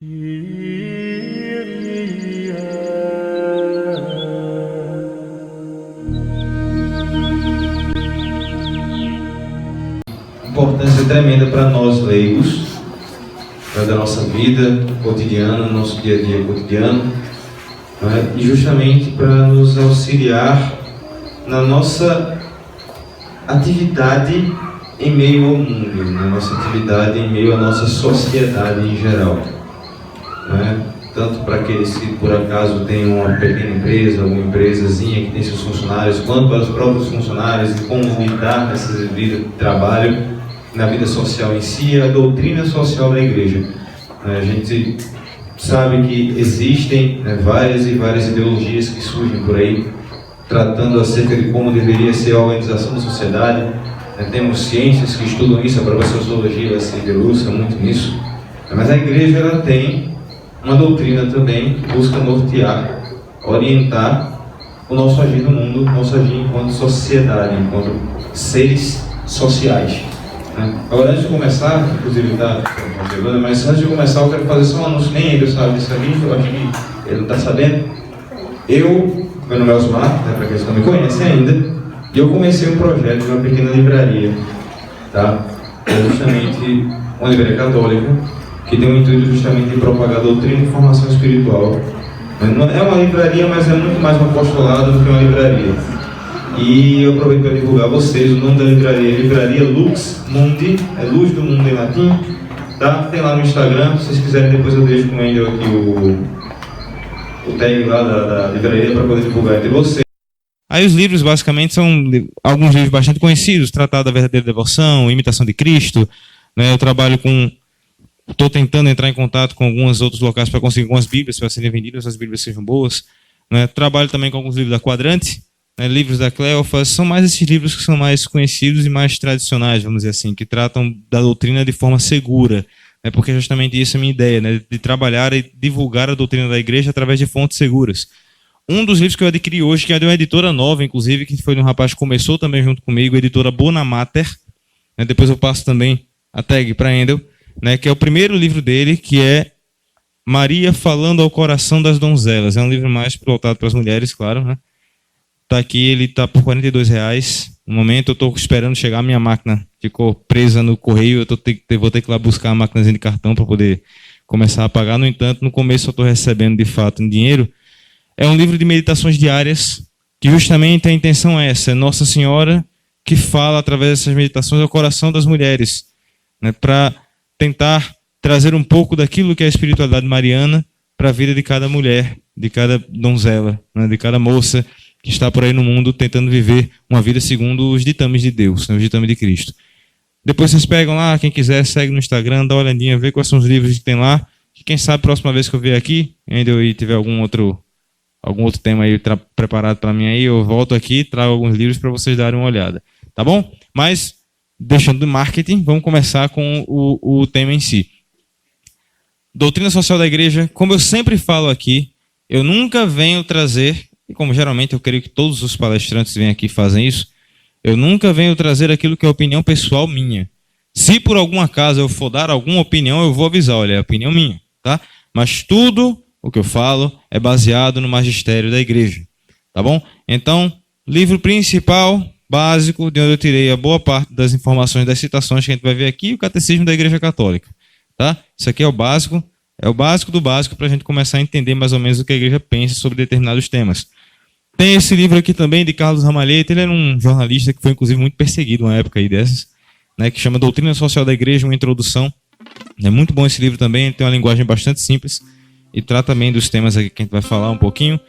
Importância tremenda para nós leigos, da nossa vida cotidiana, nosso dia a dia cotidiano, né? E justamente para nos auxiliar na nossa atividade em meio ao mundo, na nossa atividade em meio à nossa sociedade em geral, né? Tanto para aqueles que por acaso têm uma pequena empresa, uma empresazinha que tem seus funcionários, quanto para os próprios funcionários e como lidar nessa vida de trabalho, na vida social em si, a doutrina social da igreja. A gente sabe que existem, né, várias e várias ideologias que surgem por aí, tratando acerca de como deveria ser a organização da sociedade. Temos ciências que estudam isso, a própria sociologia vai se debruça muito nisso. Mas a igreja ela tem uma doutrina também que busca nortear, orientar o nosso agir no mundo, o nosso agir enquanto sociedade, enquanto seres sociais. Agora, antes de começar, inclusive mas antes de começar eu quero fazer só um anúncio, nem ele sabe disso aqui, eu acho que ele não está sabendo. Meu nome é Osmar, para aqueles que não me conhecem ainda, e eu comecei um projeto de uma pequena livraria, tá? É justamente uma livraria católica, que tem o intuito justamente de propagar doutrina e formação espiritual. Não é uma livraria, mas é muito mais um apostolado do que uma livraria. E eu aproveito para divulgar a vocês o nome da livraria, Livraria Lux Mundi, é Luz do Mundo em latim, tá? Tem lá no Instagram, se vocês quiserem depois eu deixo com ele aqui o tag lá da livraria para poder divulgar entre vocês. Aí os livros basicamente são alguns livros bastante conhecidos, Tratado da Verdadeira Devoção, Imitação de Cristo, né? Eu trabalho estou tentando entrar em contato com alguns outros locais para conseguir algumas bíblias para serem vendidas, as bíblias sejam boas, né? Trabalho também com alguns livros da Quadrante, livros da Cleofas, são mais esses livros que são mais conhecidos e mais tradicionais, vamos dizer assim, que tratam da doutrina de forma segura, né, porque justamente isso é a minha ideia, né, de trabalhar e divulgar a doutrina da igreja através de fontes seguras. Um dos livros que eu adquiri hoje, que é de uma editora nova, inclusive, que foi de um rapaz que começou também junto comigo, a editora Bonamater, né, depois eu passo também a tag para Endel, né, que é o primeiro livro dele, que é Maria Falando ao Coração das Donzelas. É um livro mais voltado para as mulheres, claro, né? Tá aqui, ele está por R$42. No momento eu estou esperando chegar, a minha máquina ficou presa no correio, vou ter que ir lá buscar a máquinazinha de cartão para poder começar a pagar. No entanto, no começo eu estou recebendo de fato em dinheiro. É um livro de meditações diárias, que justamente a intenção é essa, é Nossa Senhora que fala através dessas meditações ao coração das mulheres, né, para tentar trazer um pouco daquilo que é a espiritualidade mariana para a vida de cada mulher, de cada donzela, né, de cada moça que está por aí no mundo tentando viver uma vida segundo os ditames de Deus, né, os ditames de Cristo. Depois vocês pegam lá, quem quiser, segue no Instagram, dá uma olhadinha, vê quais são os livros que tem lá. E quem sabe, próxima vez que eu vier aqui, ainda eu tiver algum outro tema aí preparado para mim aí, eu volto aqui, trago alguns livros para vocês darem uma olhada. Tá bom? Mas, deixando de marketing, vamos começar com o tema em si. Doutrina social da igreja, como eu sempre falo aqui, eu nunca venho trazer, e como geralmente eu creio que todos os palestrantes vêm aqui e fazem isso, eu nunca venho trazer aquilo que é opinião pessoal minha. Se por algum acaso eu for dar alguma opinião, eu vou avisar, olha, é opinião minha, tá? Mas tudo o que eu falo é baseado no magistério da igreja, tá bom? Então, livro principal, básico, de onde eu tirei a boa parte das informações das citações que a gente vai ver aqui, o Catecismo da Igreja Católica, tá? Isso aqui é o básico do básico para a gente começar a entender mais ou menos o que a igreja pensa sobre determinados temas. Tem esse livro aqui também de Carlos Ramalheta, ele era um jornalista que foi inclusive muito perseguido uma época aí dessas, né, que chama Doutrina Social da Igreja, uma introdução. É muito bom esse livro também, ele tem uma linguagem bastante simples e trata também dos temas aqui que a gente vai falar um pouquinho.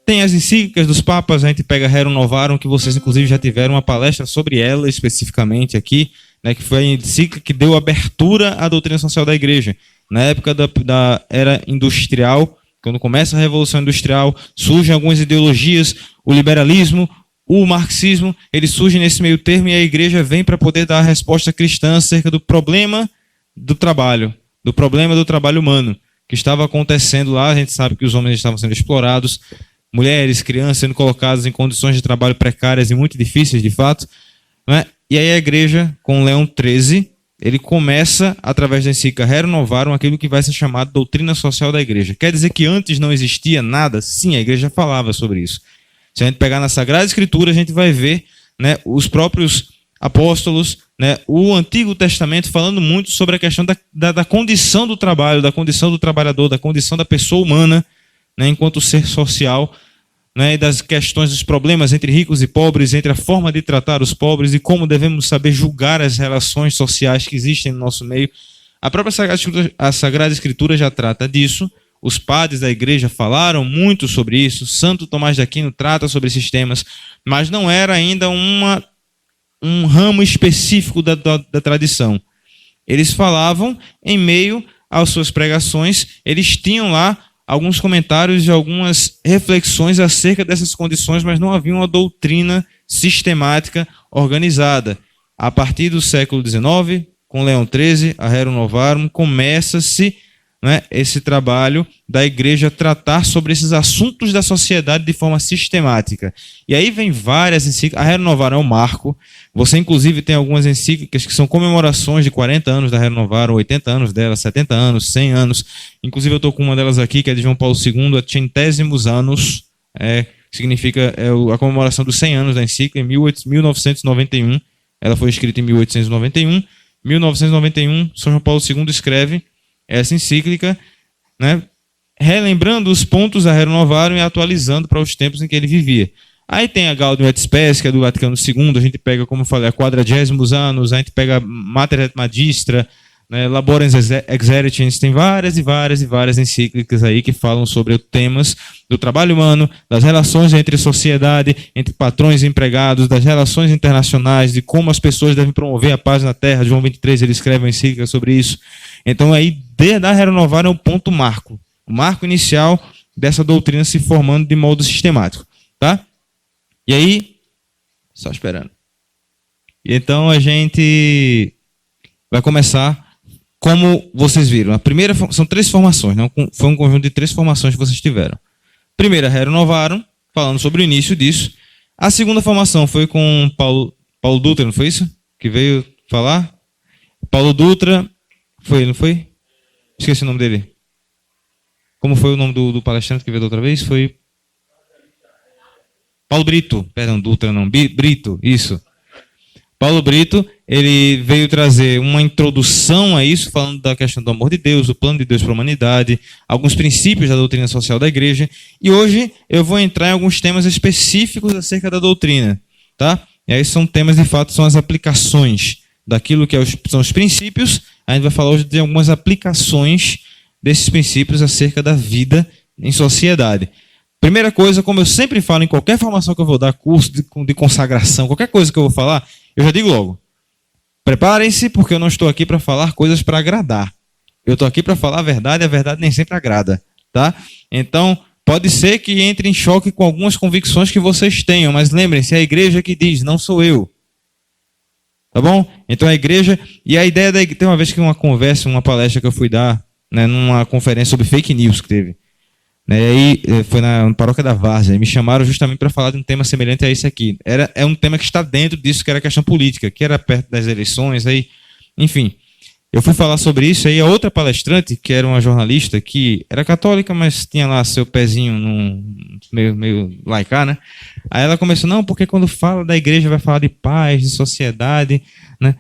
Tem as encíclicas dos papas, a gente pega Rerum Novarum, que vocês inclusive já tiveram uma palestra sobre ela especificamente aqui, né, que foi a encíclica que deu abertura à doutrina social da igreja. Na época da era industrial, quando começa a Revolução Industrial, surgem algumas ideologias, o liberalismo, o marxismo, eles surgem nesse meio termo e a igreja vem para poder dar a resposta cristã acerca do problema do trabalho humano, que estava acontecendo lá. A gente sabe que os homens estavam sendo explorados, mulheres, crianças sendo colocadas em condições de trabalho precárias e muito difíceis de fato, né? E aí a igreja, com Leão XIII, ele começa, através da encíclica Rerum Novarum, aquilo que vai ser chamado doutrina social da igreja. Quer dizer que antes não existia nada? Sim, a igreja falava sobre isso. Se a gente pegar na Sagrada Escritura, a gente vai ver, né, os próprios apóstolos, né, o Antigo Testamento falando muito sobre a questão da condição do trabalho, da condição do trabalhador, da condição da pessoa humana, né, enquanto ser social, né, e das questões dos problemas entre ricos e pobres, entre a forma de tratar os pobres e como devemos saber julgar as relações sociais que existem no nosso meio. A própria Sagrada Escritura já trata disso. Os padres da igreja falaram muito sobre isso. Santo Tomás de Aquino trata sobre esses temas, mas não era ainda um ramo específico da tradição. Eles falavam em meio às suas pregações, eles tinham lá alguns comentários e algumas reflexões acerca dessas condições, mas não havia uma doutrina sistemática organizada. A partir do século XIX, com Leão XIII, a Rerum Novarum, começa-se, né, esse trabalho da igreja tratar sobre esses assuntos da sociedade de forma sistemática. E aí vem várias encíclicas. A Rerum Novarum é um marco. Você, inclusive, tem algumas encíclicas que são comemorações de 40 anos da Rerum Novarum, 80 anos dela, 70 anos, 100 anos. Inclusive, eu estou com uma delas aqui, que é de João Paulo II, a Centésimos Anos, significa a comemoração dos 100 anos da encíclica, em 1991. Ela foi escrita em 1891. 1991, São João Paulo II escreve essa encíclica, né, relembrando os pontos da Rerum Novarum e atualizando para os tempos em que ele vivia. Aí tem a Gaudium et Spes, que é do Vaticano II, a gente pega, como eu falei, a Quadragésimos Anos, a gente pega Mater et Magistra, né, Laborens Exercens, tem várias e várias e várias encíclicas aí que falam sobre temas do trabalho humano, das relações entre sociedade, entre patrões e empregados, das relações internacionais, de como as pessoas devem promover a paz na Terra. João 23, ele escreve uma encíclica sobre isso. Então aí, da Rerum Novarum é o ponto marco, o marco inicial dessa doutrina se formando de modo sistemático, tá? E aí, só esperando. E então a gente vai começar, como vocês viram. A primeira são 3 formações, não? Foi um conjunto de 3 formações que vocês tiveram. Primeira, Rerum Novarum, falando sobre o início disso. A segunda formação foi com Paulo Dutra, não foi isso? Que veio falar? Paulo Dutra, foi ele, não foi? Esqueci o nome dele. Como foi o nome do palestrante que veio da outra vez? Foi Paulo Brito, perdão, Dutra não, Brito, isso. Paulo Brito, ele veio trazer uma introdução a isso, falando da questão do amor de Deus, do plano de Deus para a humanidade, alguns princípios da doutrina social da igreja, e hoje eu vou entrar em alguns temas específicos acerca da doutrina, tá? E aí são temas, de fato, são as aplicações daquilo que são os princípios. A gente vai falar hoje de algumas aplicações desses princípios acerca da vida em sociedade. Primeira coisa, como eu sempre falo em qualquer formação que eu vou dar, curso de consagração, qualquer coisa que eu vou falar, eu já digo logo, preparem-se, porque eu não estou aqui para falar coisas para agradar. Eu estou aqui para falar a verdade, e a verdade nem sempre agrada, tá? Então, pode ser que entre em choque com algumas convicções que vocês tenham, mas lembrem-se, é a igreja que diz, não sou eu. Tá bom? Então a igreja, e a ideia da igreja, tem uma vez que uma conversa, uma palestra que eu fui dar, né, numa conferência sobre fake news que teve, né, e foi na paróquia da Várzea, e me chamaram justamente para falar de um tema semelhante a esse aqui. É um tema que está dentro disso, que era a questão política, que era perto das eleições, aí, enfim. Eu fui falar sobre isso, aí a outra palestrante, que era uma jornalista, que era católica, mas tinha lá seu pezinho meio laicar, né? Aí ela começou, não, porque quando fala da igreja vai falar de paz, de sociedade, né?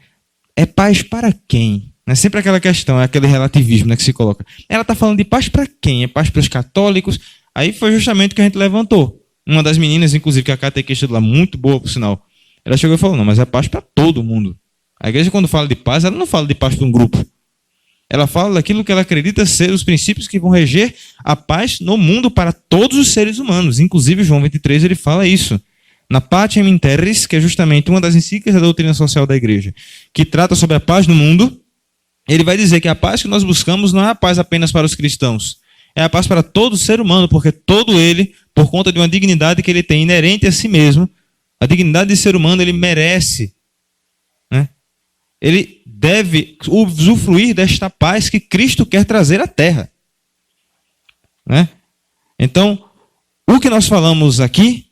É paz para quem? É sempre aquela questão, é aquele relativismo, né, que se coloca. Ela está falando de paz para quem? É paz para os católicos? Aí foi justamente o que a gente levantou. Uma das meninas, inclusive, que é a catequista lá, muito boa, por sinal, ela chegou e falou, não, mas é paz para todo mundo. A igreja, quando fala de paz, ela não fala de paz para um grupo. Ela fala daquilo que ela acredita ser os princípios que vão reger a paz no mundo para todos os seres humanos. Inclusive, João 23, ele fala isso. Na Pacem in Terris, que é justamente uma das encíclicas da doutrina social da igreja, que trata sobre a paz no mundo, ele vai dizer que a paz que nós buscamos não é a paz apenas para os cristãos. É a paz para todo ser humano, porque todo ele, por conta de uma dignidade que ele tem inerente a si mesmo, a dignidade de ser humano, ele merece, né? Ele deve usufruir desta paz que Cristo quer trazer à Terra, né? Então, o que nós falamos aqui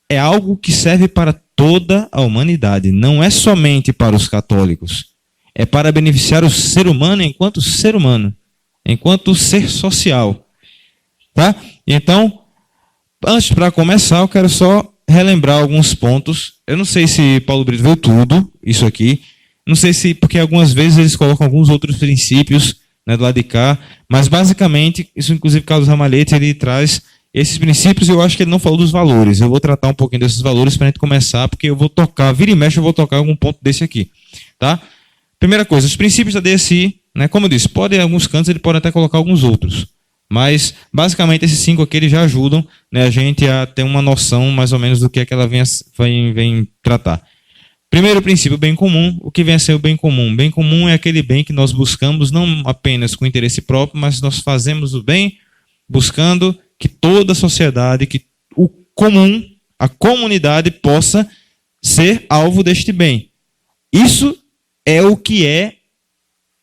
é algo que serve para toda a humanidade, não é somente para os católicos. É para beneficiar o ser humano enquanto ser humano, enquanto ser social. Tá? Então, antes para começar, eu quero só relembrar alguns pontos. Eu não sei se Paulo Brito viu tudo isso aqui. Não sei se, porque algumas vezes eles colocam alguns outros princípios, né, do lado de cá, mas basicamente, isso inclusive Carlos Ramalhete, ele traz esses princípios. Eu acho que ele não falou dos valores. Eu vou tratar um pouquinho desses valores para a gente começar, porque eu vou tocar, vira e mexe, eu vou tocar algum ponto desse aqui. Tá? Primeira coisa, os princípios da DSI, né, como eu disse, em alguns cantos ele pode até colocar alguns outros. Mas, basicamente, esses 5 aqui eles já ajudam, né, a gente a ter uma noção mais ou menos do que é que ela vem tratar. Primeiro princípio, bem comum. O que vem a ser o bem comum? Bem comum é aquele bem que nós buscamos não apenas com interesse próprio, mas nós fazemos o bem buscando que toda a sociedade, que o comum, a comunidade possa ser alvo deste bem. Isso é o que é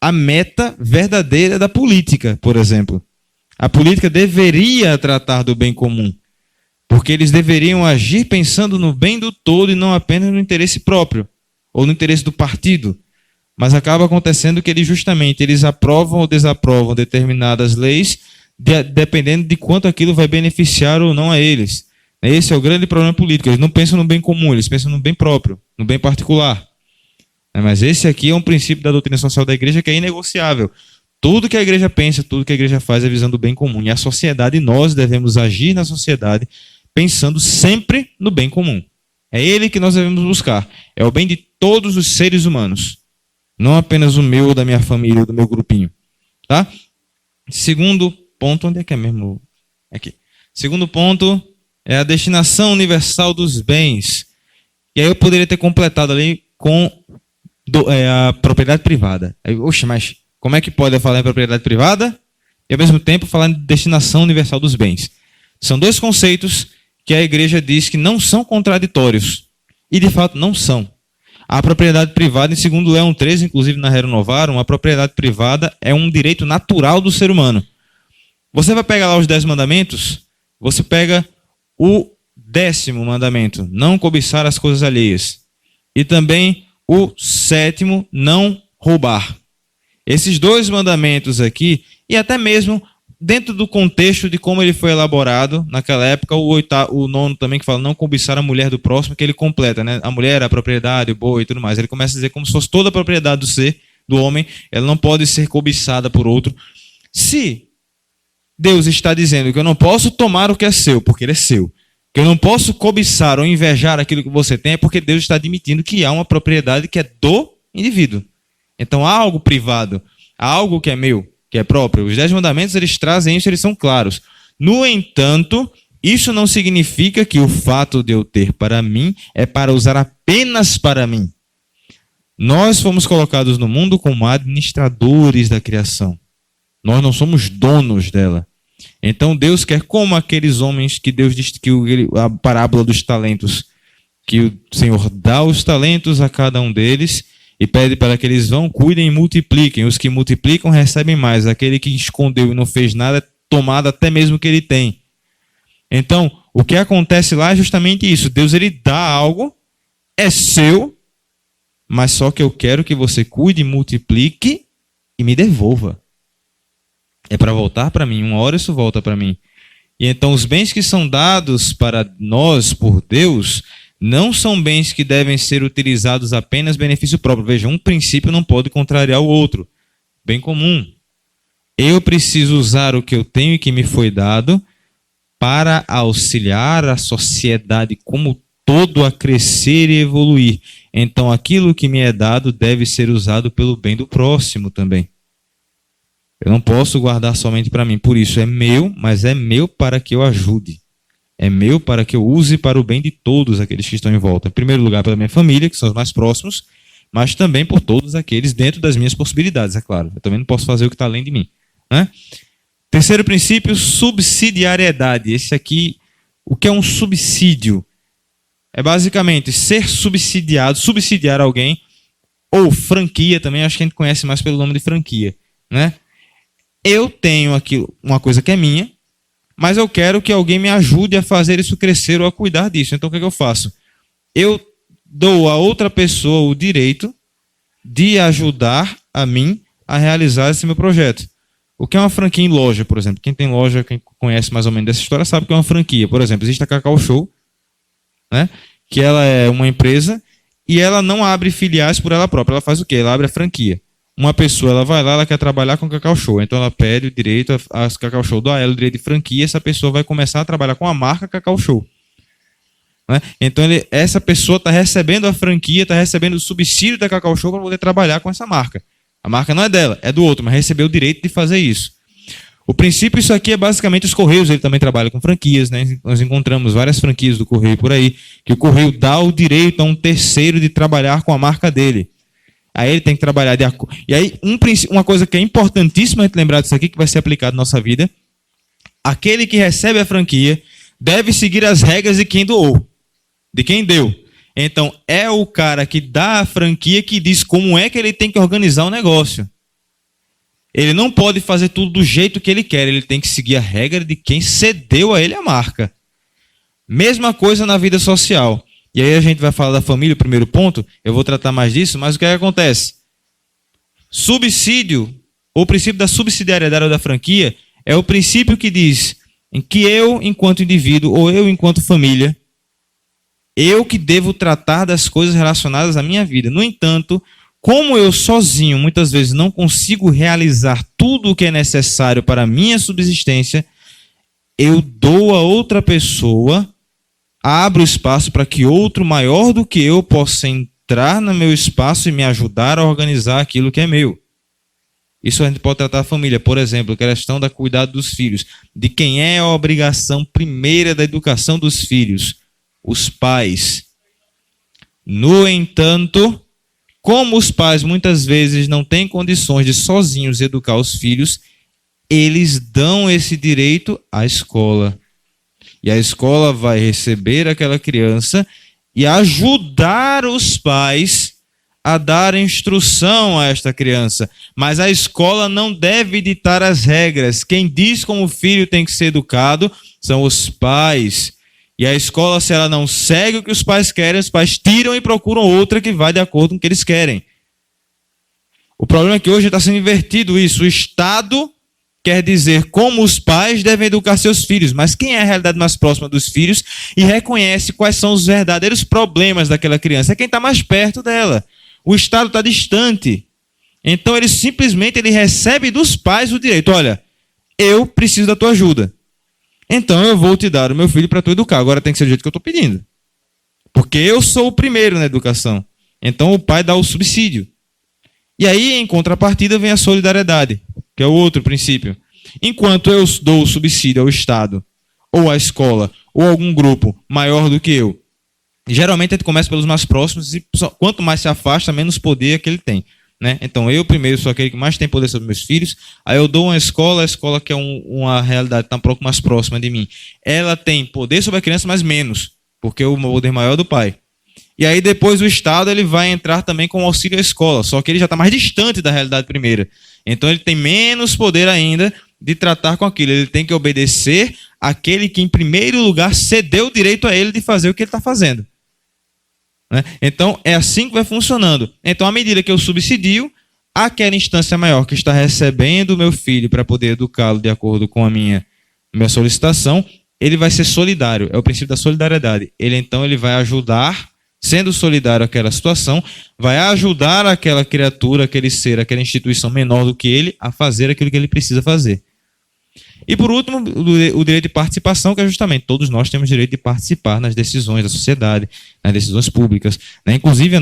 a meta verdadeira da política, por exemplo. A política deveria tratar do bem comum, porque eles deveriam agir pensando no bem do todo e não apenas no interesse próprio, ou no interesse do partido. Mas acaba acontecendo que eles aprovam ou desaprovam determinadas leis, dependendo de quanto aquilo vai beneficiar ou não a eles. Esse é o grande problema político. Eles não pensam no bem comum, eles pensam no bem próprio, no bem particular. Mas esse aqui é um princípio da doutrina social da igreja que é inegociável. Tudo que a igreja pensa, tudo que a igreja faz é visando o bem comum. E a sociedade, nós devemos agir na sociedade pensando sempre no bem comum. É ele que nós devemos buscar. É o bem de todos os seres humanos. Não apenas o meu, da minha família, ou do meu grupinho. Tá? Segundo ponto, onde é que é mesmo? Aqui. Segundo ponto é a destinação universal dos bens. E aí eu poderia ter completado ali com a propriedade privada. Aí, oxe, mas como é que pode falar em propriedade privada e ao mesmo tempo falar em destinação universal dos bens? São 2 conceitos que a igreja diz que não são contraditórios. E de fato não são. A propriedade privada, em segundo Leão 13, inclusive na Rerum Novarum, a propriedade privada é um direito natural do ser humano. Você vai pegar lá os 10 mandamentos, você pega o 10º mandamento, não cobiçar as coisas alheias. E também o 7º, não roubar. Esses 2 mandamentos aqui, e até mesmo dentro do contexto de como ele foi elaborado naquela época, o 9º também, que fala não cobiçar a mulher do próximo, que ele completa, né? A mulher, a propriedade, o boi e tudo mais. Ele começa a dizer como se fosse toda a propriedade do homem, ela não pode ser cobiçada por outro. Se Deus está dizendo que eu não posso tomar o que é seu, porque ele é seu, que eu não posso cobiçar ou invejar aquilo que você tem, é porque Deus está admitindo que há uma propriedade que é do indivíduo. Então há algo privado, há algo que é meu, que é próprio. Os 10 mandamentos, eles trazem isso, eles são claros. No entanto, isso não significa que o fato de eu ter para mim é para usar apenas para mim. Nós fomos colocados no mundo como administradores da criação. Nós não somos donos dela. Então Deus quer, como aqueles homens que Deus diz que a parábola dos talentos, que o Senhor dá os talentos a cada um deles e pede para que eles vão, cuidem e multipliquem. Os que multiplicam recebem mais. Aquele que escondeu e não fez nada é tomado até mesmo o que ele tem. Então, o que acontece lá é justamente isso. Deus, ele dá algo, é seu, mas só que eu quero que você cuide, multiplique e me devolva. É para voltar para mim. Uma hora isso volta para mim. E então os bens que são dados para nós por Deus não são bens que devem ser utilizados apenas benefício próprio. Veja, um princípio não pode contrariar o outro. Bem comum. Eu preciso usar o que eu tenho e que me foi dado para auxiliar a sociedade como todo a crescer e evoluir. Então aquilo que me é dado deve ser usado pelo bem do próximo também. Eu não posso guardar somente para mim. Por isso é meu, mas é meu para que eu ajude. É meu para que eu use para o bem de todos aqueles que estão em volta. Em primeiro lugar, pela minha família, que são os mais próximos, mas também por todos aqueles dentro das minhas possibilidades, é claro. Eu também não posso fazer o que está além de mim. Né? Terceiro princípio, subsidiariedade. Esse aqui, o que é um subsídio? É basicamente ser subsidiado, subsidiar alguém, ou franquia também, acho que a gente conhece mais pelo nome de franquia. Né? Eu tenho aqui uma coisa que é minha, mas eu quero que alguém me ajude a fazer isso crescer ou a cuidar disso. Então o que é que eu faço? Eu dou a outra pessoa o direito de ajudar a mim a realizar esse meu projeto. O que é uma franquia em loja, por exemplo? Quem tem loja, quem conhece mais ou menos dessa história, sabe o que é uma franquia. Por exemplo, existe a Cacau Show, né? Que ela é uma empresa e ela não abre filiais por ela própria. Ela faz o quê? Ela abre a franquia. Uma pessoa, ela vai lá, ela quer trabalhar com Cacau Show. Então ela pede o direito, a Cacau Show dá ela o direito de franquia, essa pessoa vai começar a trabalhar com a marca Cacau Show. Né? Então essa pessoa está recebendo a franquia, está recebendo o subsídio da Cacau Show para poder trabalhar com essa marca. A marca não é dela, é do outro, mas recebeu o direito de fazer isso. O princípio, isso aqui é basicamente os Correios, ele também trabalha com franquias, né? Nós encontramos várias franquias do Correio por aí, que o Correio dá o direito a um terceiro de trabalhar com a marca dele. Aí ele tem que trabalhar de acordo. E aí, uma coisa que é importantíssima a gente lembrar disso aqui, que vai ser aplicado na nossa vida: aquele que recebe a franquia deve seguir as regras de quem doou, de quem deu. Então, é o cara que dá a franquia que diz como é que ele tem que organizar o negócio. Ele não pode fazer tudo do jeito que ele quer, ele tem que seguir a regra de quem cedeu a ele a marca. Mesma coisa na vida social. E aí a gente vai falar da família, o primeiro ponto, eu vou tratar mais disso, mas o que é que acontece? Subsídio, ou o princípio da subsidiariedade ou da franquia, é o princípio que diz em que eu, enquanto indivíduo, ou eu, enquanto família, eu que devo tratar das coisas relacionadas à minha vida. No entanto, como eu sozinho muitas vezes não consigo realizar tudo o que é necessário para a minha subsistência, eu dou a outra pessoa, abro espaço para que outro maior do que eu possa entrar no meu espaço e me ajudar a organizar aquilo que é meu. Isso a gente pode tratar a família. Por exemplo, a questão da cuidado dos filhos. De quem é a obrigação primeira da educação dos filhos? Os pais. No entanto, como os pais muitas vezes não têm condições de sozinhos educar os filhos, eles dão esse direito à escola. E a escola vai receber aquela criança e ajudar os pais a dar instrução a esta criança. Mas a escola não deve ditar as regras. Quem diz como o filho tem que ser educado são os pais. E a escola, se ela não segue o que os pais querem, os pais tiram e procuram outra que vai de acordo com o que eles querem. O problema é que hoje está sendo invertido isso. O Estado quer dizer como os pais devem educar seus filhos, mas quem é a realidade mais próxima dos filhos e reconhece quais são os verdadeiros problemas daquela criança? É quem está mais perto dela. O Estado está distante. Então ele simplesmente recebe dos pais o direito. Olha, eu preciso da tua ajuda. Então eu vou te dar o meu filho para tu educar. Agora tem que ser do jeito que eu estou pedindo. Porque eu sou o primeiro na educação. Então o pai dá o subsídio. E aí, em contrapartida, vem a solidariedade, que é o outro princípio. Enquanto eu dou o subsídio ao Estado, ou à escola, ou a algum grupo maior do que eu, geralmente a gente começa pelos mais próximos, e quanto mais se afasta, menos poder é que ele tem. Né? Então eu primeiro sou aquele que mais tem poder sobre meus filhos, aí eu dou uma escola, a escola que é uma realidade tá um pouco mais próxima de mim, ela tem poder sobre a criança, mas menos, porque o poder maior é do pai. E aí depois o Estado ele vai entrar também com o auxílio à escola, só que ele já está mais distante da realidade primeira. Então ele tem menos poder ainda de tratar com aquilo, ele tem que obedecer àquele que em primeiro lugar cedeu o direito a ele de fazer o que ele está fazendo. Então, é assim que vai funcionando. Então, à medida que eu subsidio, aquela instância maior que está recebendo o meu filho para poder educá-lo de acordo com a minha solicitação, ele vai ser solidário. É o princípio da solidariedade. Ele vai ajudar, sendo solidário àquela situação, vai ajudar aquela criatura, aquele ser, aquela instituição menor do que ele a fazer aquilo que ele precisa fazer. E por último, o direito de participação, que é justamente todos nós temos direito de participar nas decisões da sociedade, nas decisões públicas. Né? Inclusive,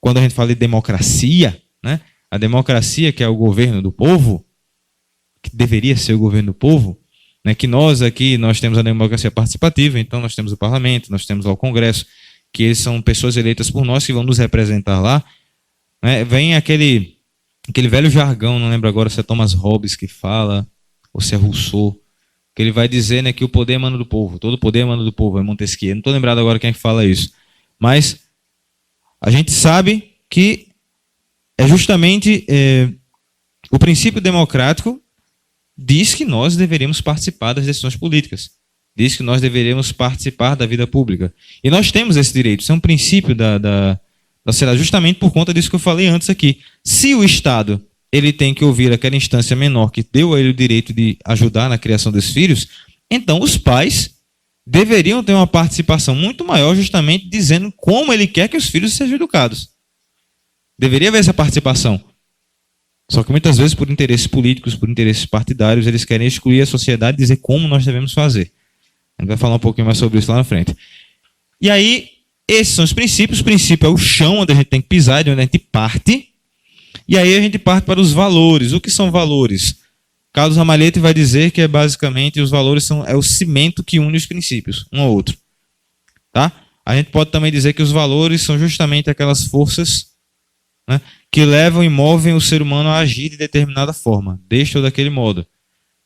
quando a gente fala de democracia, né? A democracia, que é o governo do povo, que deveria ser o governo do povo, né? Que nós aqui temos a democracia participativa, então nós temos o parlamento, nós temos lá o Congresso, que eles são pessoas eleitas por nós que vão nos representar lá. Né? Vem aquele velho jargão, não lembro agora se é Thomas Hobbes que fala, ou se é Rousseau, que ele vai dizer, né, que o poder emana do povo, todo poder emana do povo, é Montesquieu. Não estou lembrado agora quem é que fala isso. Mas a gente sabe que é justamente o princípio democrático diz que nós deveríamos participar das decisões políticas, diz que nós deveríamos participar da vida pública. E nós temos esse direito, isso é um princípio da Será justamente por conta disso que eu falei antes aqui. Se o Estado ele tem que ouvir aquela instância menor que deu a ele o direito de ajudar na criação dos filhos, então os pais deveriam ter uma participação muito maior justamente dizendo como ele quer que os filhos sejam educados. Deveria haver essa participação. Só que muitas vezes, por interesses políticos, por interesses partidários, eles querem excluir a sociedade e dizer como nós devemos fazer. A gente vai falar um pouquinho mais sobre isso lá na frente. E aí, esses são os princípios. O princípio é o chão onde a gente tem que pisar, de onde a gente parte. E aí a gente parte para os valores. O que são valores? Carlos Ramalhete vai dizer que basicamente os valores é o cimento que une os princípios, um ao outro. Tá? A gente pode também dizer que os valores são justamente aquelas forças, né, que levam e movem o ser humano a agir de determinada forma, deste ou daquele modo.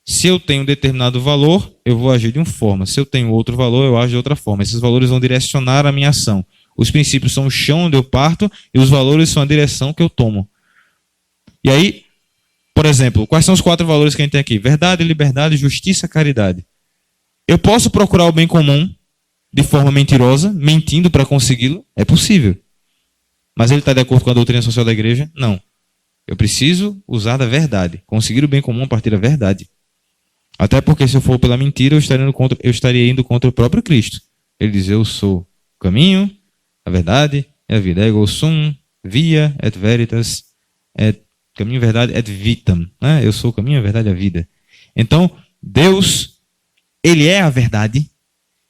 Se eu tenho um determinado valor, eu vou agir de uma forma. Se eu tenho outro valor, eu ajo de outra forma. Esses valores vão direcionar a minha ação. Os princípios são o chão onde eu parto e os valores são a direção que eu tomo. E aí, por exemplo, quais são os 4 valores que a gente tem aqui? Verdade, liberdade, justiça, caridade. Eu posso procurar o bem comum de forma mentirosa, mentindo para consegui-lo? É possível. Mas ele está de acordo com a doutrina social da igreja? Não. Eu preciso usar da verdade. Conseguir o bem comum a partir da verdade. Até porque se eu for pela mentira, eu estaria indo contra o próprio Cristo. Ele diz, eu sou o caminho, a verdade e a vida. Ego sum, via et veritas, et caminho, verdade et vitam. Né? Eu sou o caminho, a verdade e a vida. Então, Deus, ele é a verdade.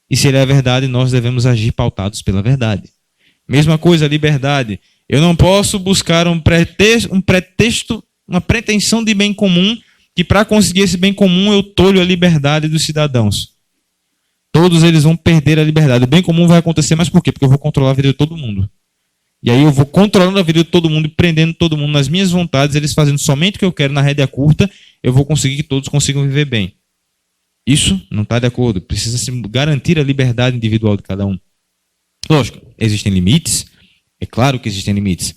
E se ele é a verdade, nós devemos agir pautados pela verdade. Mesma coisa, liberdade. Eu não posso buscar um pretexto, uma pretensão de bem comum, que para conseguir esse bem comum eu tolho a liberdade dos cidadãos. Todos eles vão perder a liberdade. O bem comum vai acontecer, mas por quê? Porque eu vou controlar a vida de todo mundo. E aí eu vou controlando a vida de todo mundo e prendendo todo mundo nas minhas vontades, eles fazendo somente o que eu quero na rédea curta, eu vou conseguir que todos consigam viver bem. Isso não está de acordo. Precisa se garantir a liberdade individual de cada um. Lógico, existem limites. É claro que existem limites.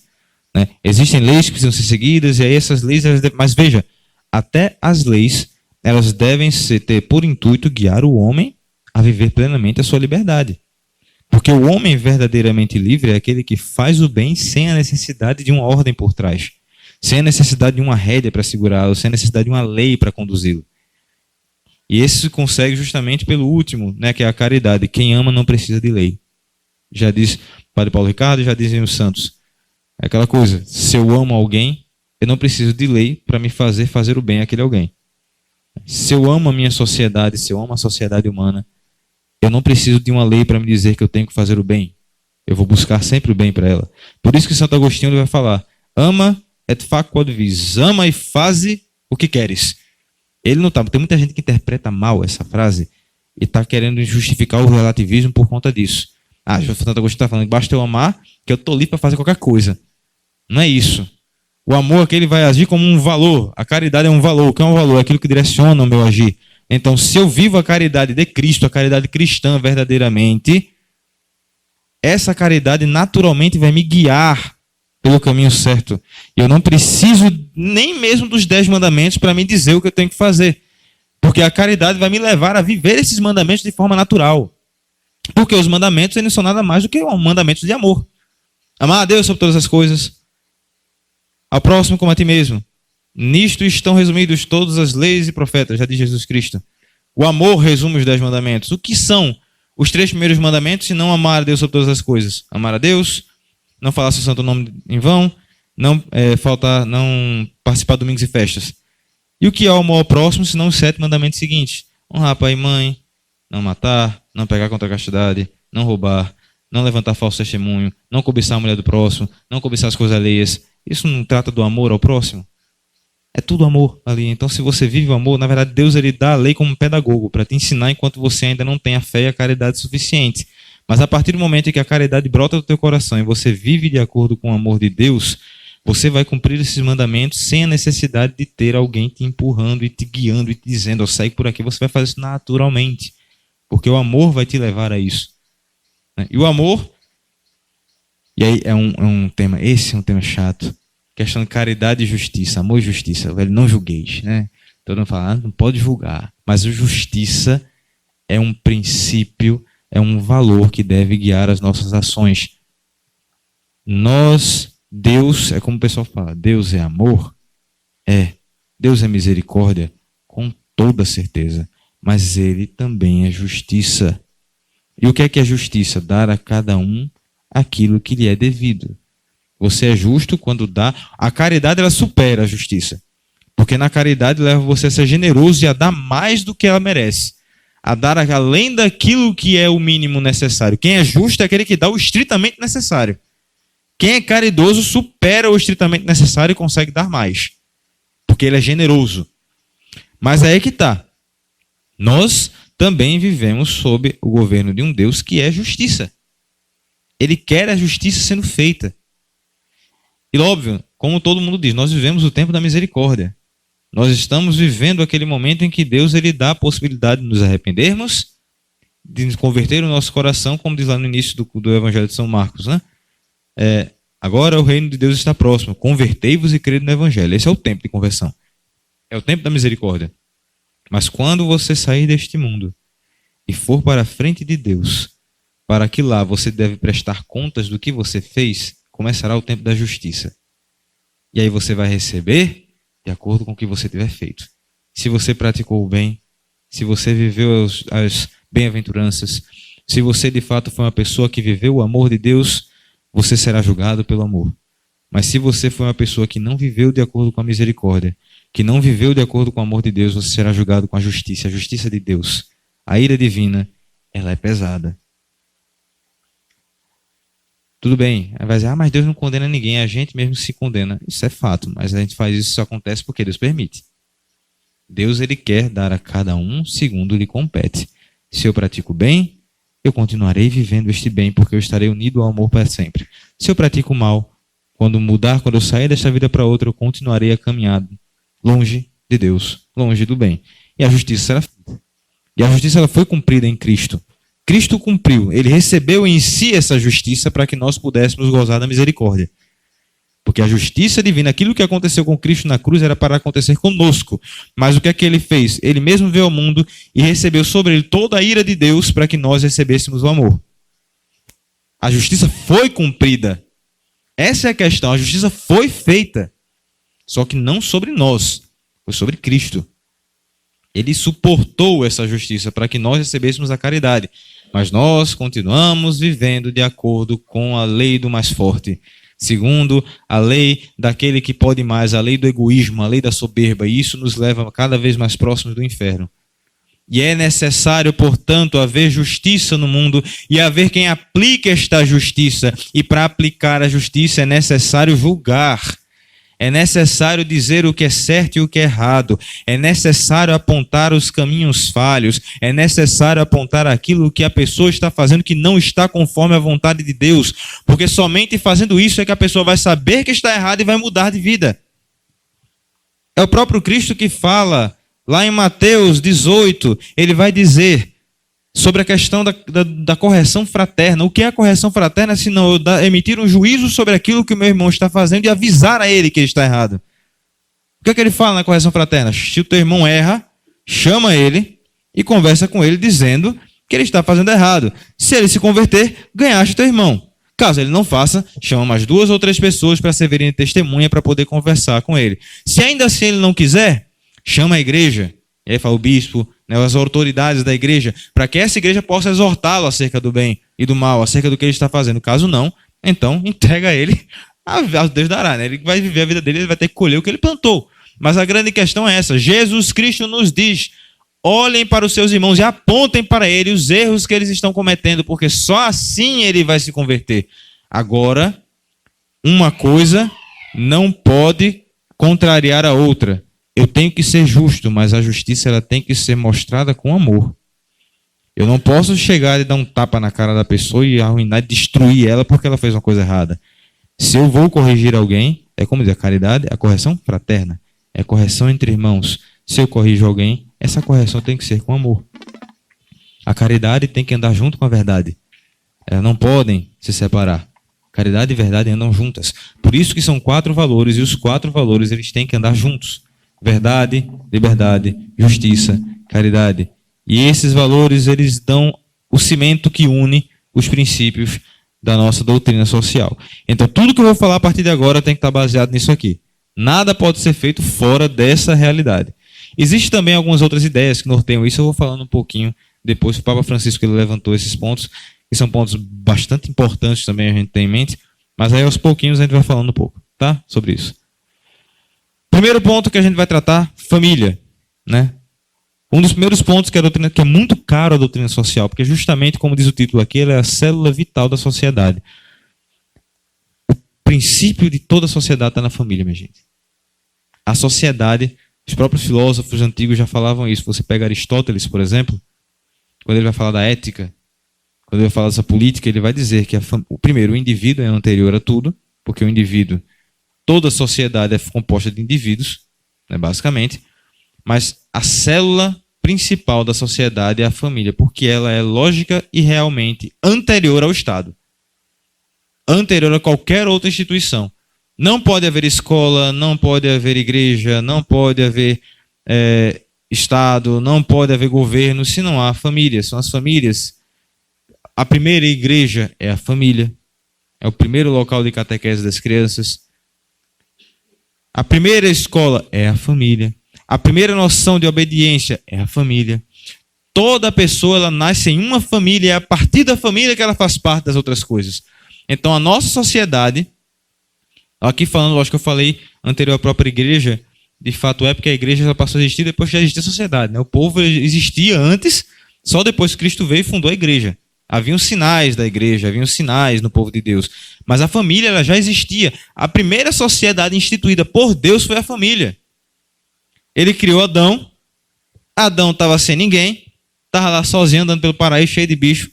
Né? Existem leis que precisam ser seguidas, e aí essas leis... Mas veja, até as leis, elas devem ter por intuito guiar o homem a viver plenamente a sua liberdade. Porque o homem verdadeiramente livre é aquele que faz o bem sem a necessidade de uma ordem por trás. Sem a necessidade de uma rédea para segurá-lo, sem a necessidade de uma lei para conduzi-lo. E esse se consegue justamente pelo último, né, que é a caridade. Quem ama não precisa de lei. Já diz o Padre Paulo Ricardo, já dizem os santos. É aquela coisa, se eu amo alguém, eu não preciso de lei para me fazer o bem àquele alguém. Se eu amo a minha sociedade, se eu amo a sociedade humana, eu não preciso de uma lei para me dizer que eu tenho que fazer o bem. Eu vou buscar sempre o bem para ela. Por isso que Santo Agostinho ele vai falar, ama et fac quod vis, ama e faze o que queres. Ele não tá, tem muita gente que interpreta mal essa frase e está querendo justificar o relativismo por conta disso. Santo Agostinho está falando que basta eu amar, que eu estou livre para fazer qualquer coisa. Não é isso. O amor aqui ele vai agir como um valor. A caridade é um valor. O que é um valor? É aquilo que direciona o meu agir. Então, se eu vivo a caridade de Cristo, a caridade cristã verdadeiramente, essa caridade naturalmente vai me guiar pelo caminho certo. Eu não preciso nem mesmo dos 10 mandamentos para me dizer o que eu tenho que fazer. Porque a caridade vai me levar a viver esses mandamentos de forma natural. Porque os mandamentos eles não são nada mais do que mandamentos de amor. Amar a Deus sobre todas as coisas. Ao próximo como a ti mesmo. Nisto estão resumidos todas as leis e profetas, já diz Jesus Cristo. O amor resume os 10 mandamentos. O que são os 3 primeiros mandamentos, se não amar a Deus sobre todas as coisas? Amar a Deus, não falar seu santo nome em vão, não participar de domingos e festas. E o que é o amor ao próximo, se não os 7 mandamentos seguintes? Honrar pai e mãe, não matar, não pecar contra a castidade, não roubar, não levantar falso testemunho, não cobiçar a mulher do próximo, não cobiçar as coisas alheias. Isso não trata do amor ao próximo? É tudo amor ali. Então, se você vive o amor, na verdade, Deus ele dá a lei como um pedagogo para te ensinar enquanto você ainda não tem a fé e a caridade suficiente. Mas a partir do momento em que a caridade brota do teu coração e você vive de acordo com o amor de Deus, você vai cumprir esses mandamentos sem a necessidade de ter alguém te empurrando e te guiando e te dizendo, segue por aqui. Você vai fazer isso naturalmente. Porque o amor vai te levar a isso. E o amor, e aí esse é um tema chato, questão de caridade e justiça, amor e justiça, velho, não julgueis, né? Todo mundo fala, não pode julgar, mas a justiça é um princípio, é um valor que deve guiar as nossas ações. Deus, é como o pessoal fala, Deus é amor? Deus é misericórdia? Com toda certeza. Mas Ele também é justiça. E o que é justiça? Dar a cada um aquilo que lhe é devido. Você é justo quando dá. A caridade, ela supera a justiça. Porque na caridade leva você a ser generoso e a dar mais do que ela merece. A dar além daquilo que é o mínimo necessário. Quem é justo é aquele que dá o estritamente necessário. Quem é caridoso supera o estritamente necessário e consegue dar mais. Porque ele é generoso. Mas aí que está. Nós também vivemos sob o governo de um Deus que é justiça. Ele quer a justiça sendo feita. E óbvio, como todo mundo diz, nós vivemos o tempo da misericórdia. Nós estamos vivendo aquele momento em que Deus ele dá a possibilidade de nos arrependermos, de nos converter o nosso coração, como diz lá no início do Evangelho de São Marcos, né? Agora o reino de Deus está próximo. Convertei-vos e crede no Evangelho. Esse é o tempo de conversão. É o tempo da misericórdia. Mas quando você sair deste mundo e for para a frente de Deus, para que lá você deve prestar contas do que você fez, começará o tempo da justiça. E aí você vai receber de acordo com o que você tiver feito. Se você praticou o bem, se você viveu as bem-aventuranças, se você de fato foi uma pessoa que viveu o amor de Deus, você será julgado pelo amor. Mas se você foi uma pessoa que não viveu de acordo com a misericórdia, que não viveu de acordo com o amor de Deus, você será julgado com a justiça de Deus. A ira divina, ela é pesada. Tudo bem, aí vai dizer, mas Deus não condena ninguém, a gente mesmo se condena. Isso é fato, mas a gente faz isso acontece porque Deus permite. Deus ele quer dar a cada um segundo lhe compete. Se eu pratico bem, eu continuarei vivendo este bem, porque eu estarei unido ao amor para sempre. Se eu pratico mal, quando eu sair desta vida para outra, eu continuarei a caminhar longe de Deus, longe do bem. E a justiça será feita. E a justiça ela foi cumprida em Cristo. Cristo cumpriu, ele recebeu em si essa justiça para que nós pudéssemos gozar da misericórdia. Porque a justiça divina, aquilo que aconteceu com Cristo na cruz era para acontecer conosco. Mas o que é que ele fez? Ele mesmo veio ao mundo e recebeu sobre ele toda a ira de Deus para que nós recebêssemos o amor. A justiça foi cumprida. Essa é a questão, a justiça foi feita. Só que não sobre nós, foi sobre Cristo. Ele suportou essa justiça para que nós recebêssemos a caridade. Mas nós continuamos vivendo de acordo com a lei do mais forte. Segundo a lei daquele que pode mais, a lei do egoísmo, a lei da soberba. E isso nos leva cada vez mais próximos do inferno. E é necessário, portanto, haver justiça no mundo e haver quem aplique esta justiça. E para aplicar a justiça é necessário julgar. É necessário dizer o que é certo e o que é errado. É necessário apontar os caminhos falhos. É necessário apontar aquilo que a pessoa está fazendo que não está conforme a vontade de Deus. Porque somente fazendo isso é que a pessoa vai saber que está errado e vai mudar de vida. É o próprio Cristo que fala, lá em Mateus 18, ele vai dizer sobre a questão da correção fraterna. O que é a correção fraterna se não eu emitir um juízo sobre aquilo que o meu irmão está fazendo e avisar a ele que ele está errado? O que é que ele fala na correção fraterna? Se o teu irmão erra, chama ele e conversa com ele dizendo que ele está fazendo errado. Se ele se converter, ganhaste o teu irmão. Caso ele não faça, chama mais 2 ou 3 pessoas para servirem de testemunha para poder conversar com ele. Se ainda assim ele não quiser, chama a igreja. E aí fala o bispo, as autoridades da igreja, para que essa igreja possa exortá-lo acerca do bem e do mal, acerca do que ele está fazendo. Caso não, então entrega ele a Deus dará. Ele vai viver a vida dele, ele vai ter que colher o que ele plantou. Mas a grande questão é essa. Jesus Cristo nos diz, olhem para os seus irmãos e apontem para ele os erros que eles estão cometendo, porque só assim ele vai se converter. Agora, uma coisa não pode contrariar a outra. Eu tenho que ser justo, mas a justiça ela tem que ser mostrada com amor. Eu não posso chegar e dar um tapa na cara da pessoa e arruinar, destruir ela porque ela fez uma coisa errada. Se eu vou corrigir alguém, é como dizer, a caridade é a correção fraterna, é a correção entre irmãos. Se eu corrijo alguém, essa correção tem que ser com amor. A caridade tem que andar junto com a verdade. Elas não podem se separar. Caridade e verdade andam juntas. Por isso que são 4 valores e os 4 valores eles têm que andar juntos. Verdade, liberdade, justiça, caridade. E esses valores, eles dão o cimento que une os princípios da nossa doutrina social. Então, tudo que eu vou falar a partir de agora tem que estar baseado nisso aqui. Nada pode ser feito fora dessa realidade. Existem também algumas outras ideias que norteiam isso, eu vou falando um pouquinho depois. O Papa Francisco ele levantou esses pontos, que são pontos bastante importantes também a gente tem em mente, mas aí aos pouquinhos a gente vai falando um pouco, tá? Sobre isso. Primeiro ponto que a gente vai tratar, família, né? Um dos primeiros pontos que é muito caro a doutrina social, porque justamente, como diz o título aqui, ela é a célula vital da sociedade. O princípio de toda a sociedade está na família, minha gente. A sociedade, os próprios filósofos antigos já falavam isso. Você pega Aristóteles, por exemplo, quando ele vai falar da ética, quando ele vai falar dessa política, ele vai dizer que primeiro, o indivíduo é anterior a tudo, porque o indivíduo, toda a sociedade é composta de indivíduos, né, basicamente, mas a célula principal da sociedade é a família, porque ela é lógica e realmente anterior ao Estado. Anterior a qualquer outra instituição. Não pode haver escola, não pode haver igreja, não pode haver Estado, não pode haver governo, se não há família. São as famílias. A primeira igreja é a família. É o primeiro local de catequese das crianças. A primeira escola é a família. A primeira noção de obediência é a família. Toda pessoa ela nasce em uma família e é a partir da família que ela faz parte das outras coisas. Então a nossa sociedade, aqui falando, acho que eu falei anterior à própria igreja, de fato é porque a igreja ela passou a existir depois que já existia a sociedade, né? O povo existia antes, só depois que Cristo veio e fundou a igreja. Haviam sinais da igreja, haviam sinais no povo de Deus. Mas a família ela já existia. A primeira sociedade instituída por Deus foi a família. Ele criou Adão. Adão estava sem ninguém. Estava lá sozinho, andando pelo paraíso, cheio de bicho.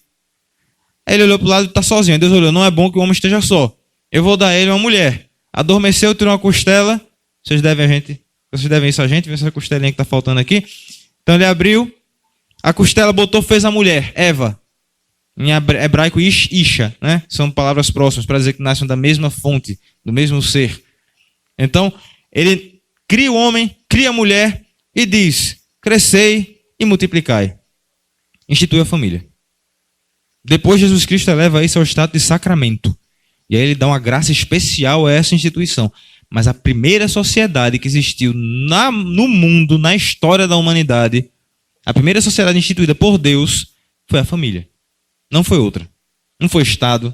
Aí ele olhou para o lado e está sozinho. Deus olhou, não é bom que o homem esteja só. Eu vou dar a ele uma mulher. Adormeceu, tirou uma costela. Vocês devem isso a gente, ver essa costelinha que está faltando aqui. Então ele abriu. A costela botou, fez a mulher, Eva. Em hebraico, Isha, né? São palavras próximas para dizer que nascem da mesma fonte, do mesmo ser. Então, ele cria o homem, cria a mulher e diz, crescei e multiplicai. Institui a família. Depois Jesus Cristo eleva isso ao status de sacramento. E aí ele dá uma graça especial a essa instituição. Mas a primeira sociedade que existiu no mundo, na história da humanidade, a primeira sociedade instituída por Deus foi a família. Não foi outra. Não foi Estado.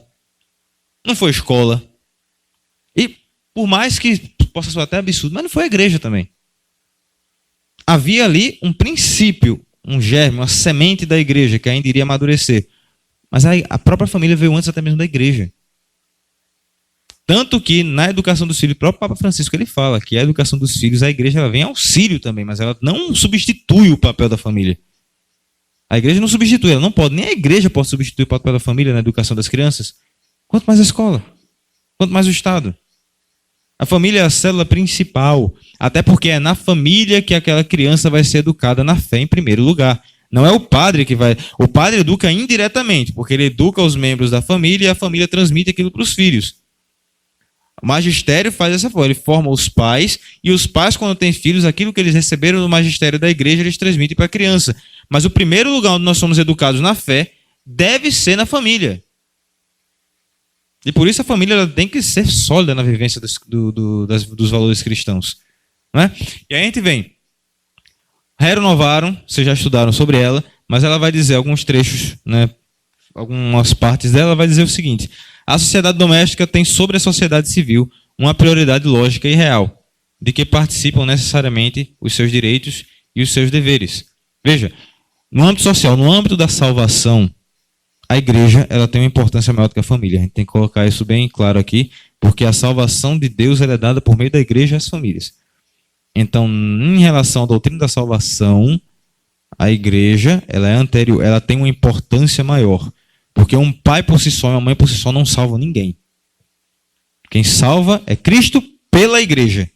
Não foi escola. E por mais que possa soar até absurdo, mas não foi a igreja também. Havia ali um princípio, um germe, uma semente da igreja que ainda iria amadurecer. Mas a própria família veio antes até mesmo da igreja. Tanto que na educação dos filhos, o próprio Papa Francisco ele fala que a educação dos filhos, a igreja ela vem auxílio também, mas ela não substitui o papel da família. A igreja não substitui, ela não pode, nem a igreja pode substituir o papel da família na educação das crianças. Quanto mais a escola, quanto mais o Estado. A família é a célula principal, até porque é na família que aquela criança vai ser educada na fé em primeiro lugar. Não é o padre que vai... O padre educa indiretamente, porque ele educa os membros da família e a família transmite aquilo para os filhos. O magistério faz dessa forma, ele forma os pais, e os pais, quando têm filhos, aquilo que eles receberam do magistério da igreja, eles transmitem para a criança. Mas o primeiro lugar onde nós somos educados na fé deve ser na família. E por isso a família ela tem que ser sólida na vivência dos valores cristãos. Não é? E aí a gente vem. Rerum Novarum, vocês já estudaram sobre ela, mas ela vai dizer alguns trechos, né, algumas partes dela, vai dizer o seguinte: a sociedade doméstica tem sobre a sociedade civil uma prioridade lógica e real, de que participam necessariamente os seus direitos e os seus deveres. Veja, no âmbito social, no âmbito da salvação, a igreja ela tem uma importância maior do que a família. A gente tem que colocar isso bem claro aqui, porque a salvação de Deus ela é dada por meio da igreja às famílias. Então, em relação à doutrina da salvação, a igreja ela é anterior, ela tem uma importância maior. Porque um pai por si só e uma mãe por si só não salvam ninguém. Quem salva é Cristo pela igreja.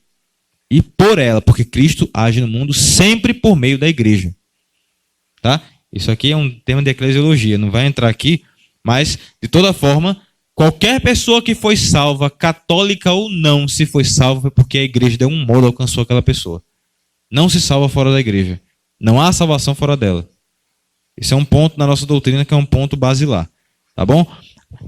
E por ela, porque Cristo age no mundo sempre por meio da igreja. Tá? Isso aqui é um tema de eclesiologia, não vai entrar aqui, mas, de toda forma, qualquer pessoa que foi salva, católica ou não, se foi salva, foi porque a igreja de algum modo alcançou aquela pessoa. Não se salva fora da igreja. Não há salvação fora dela. Esse é um ponto na nossa doutrina que é um ponto basilar. Tá bom?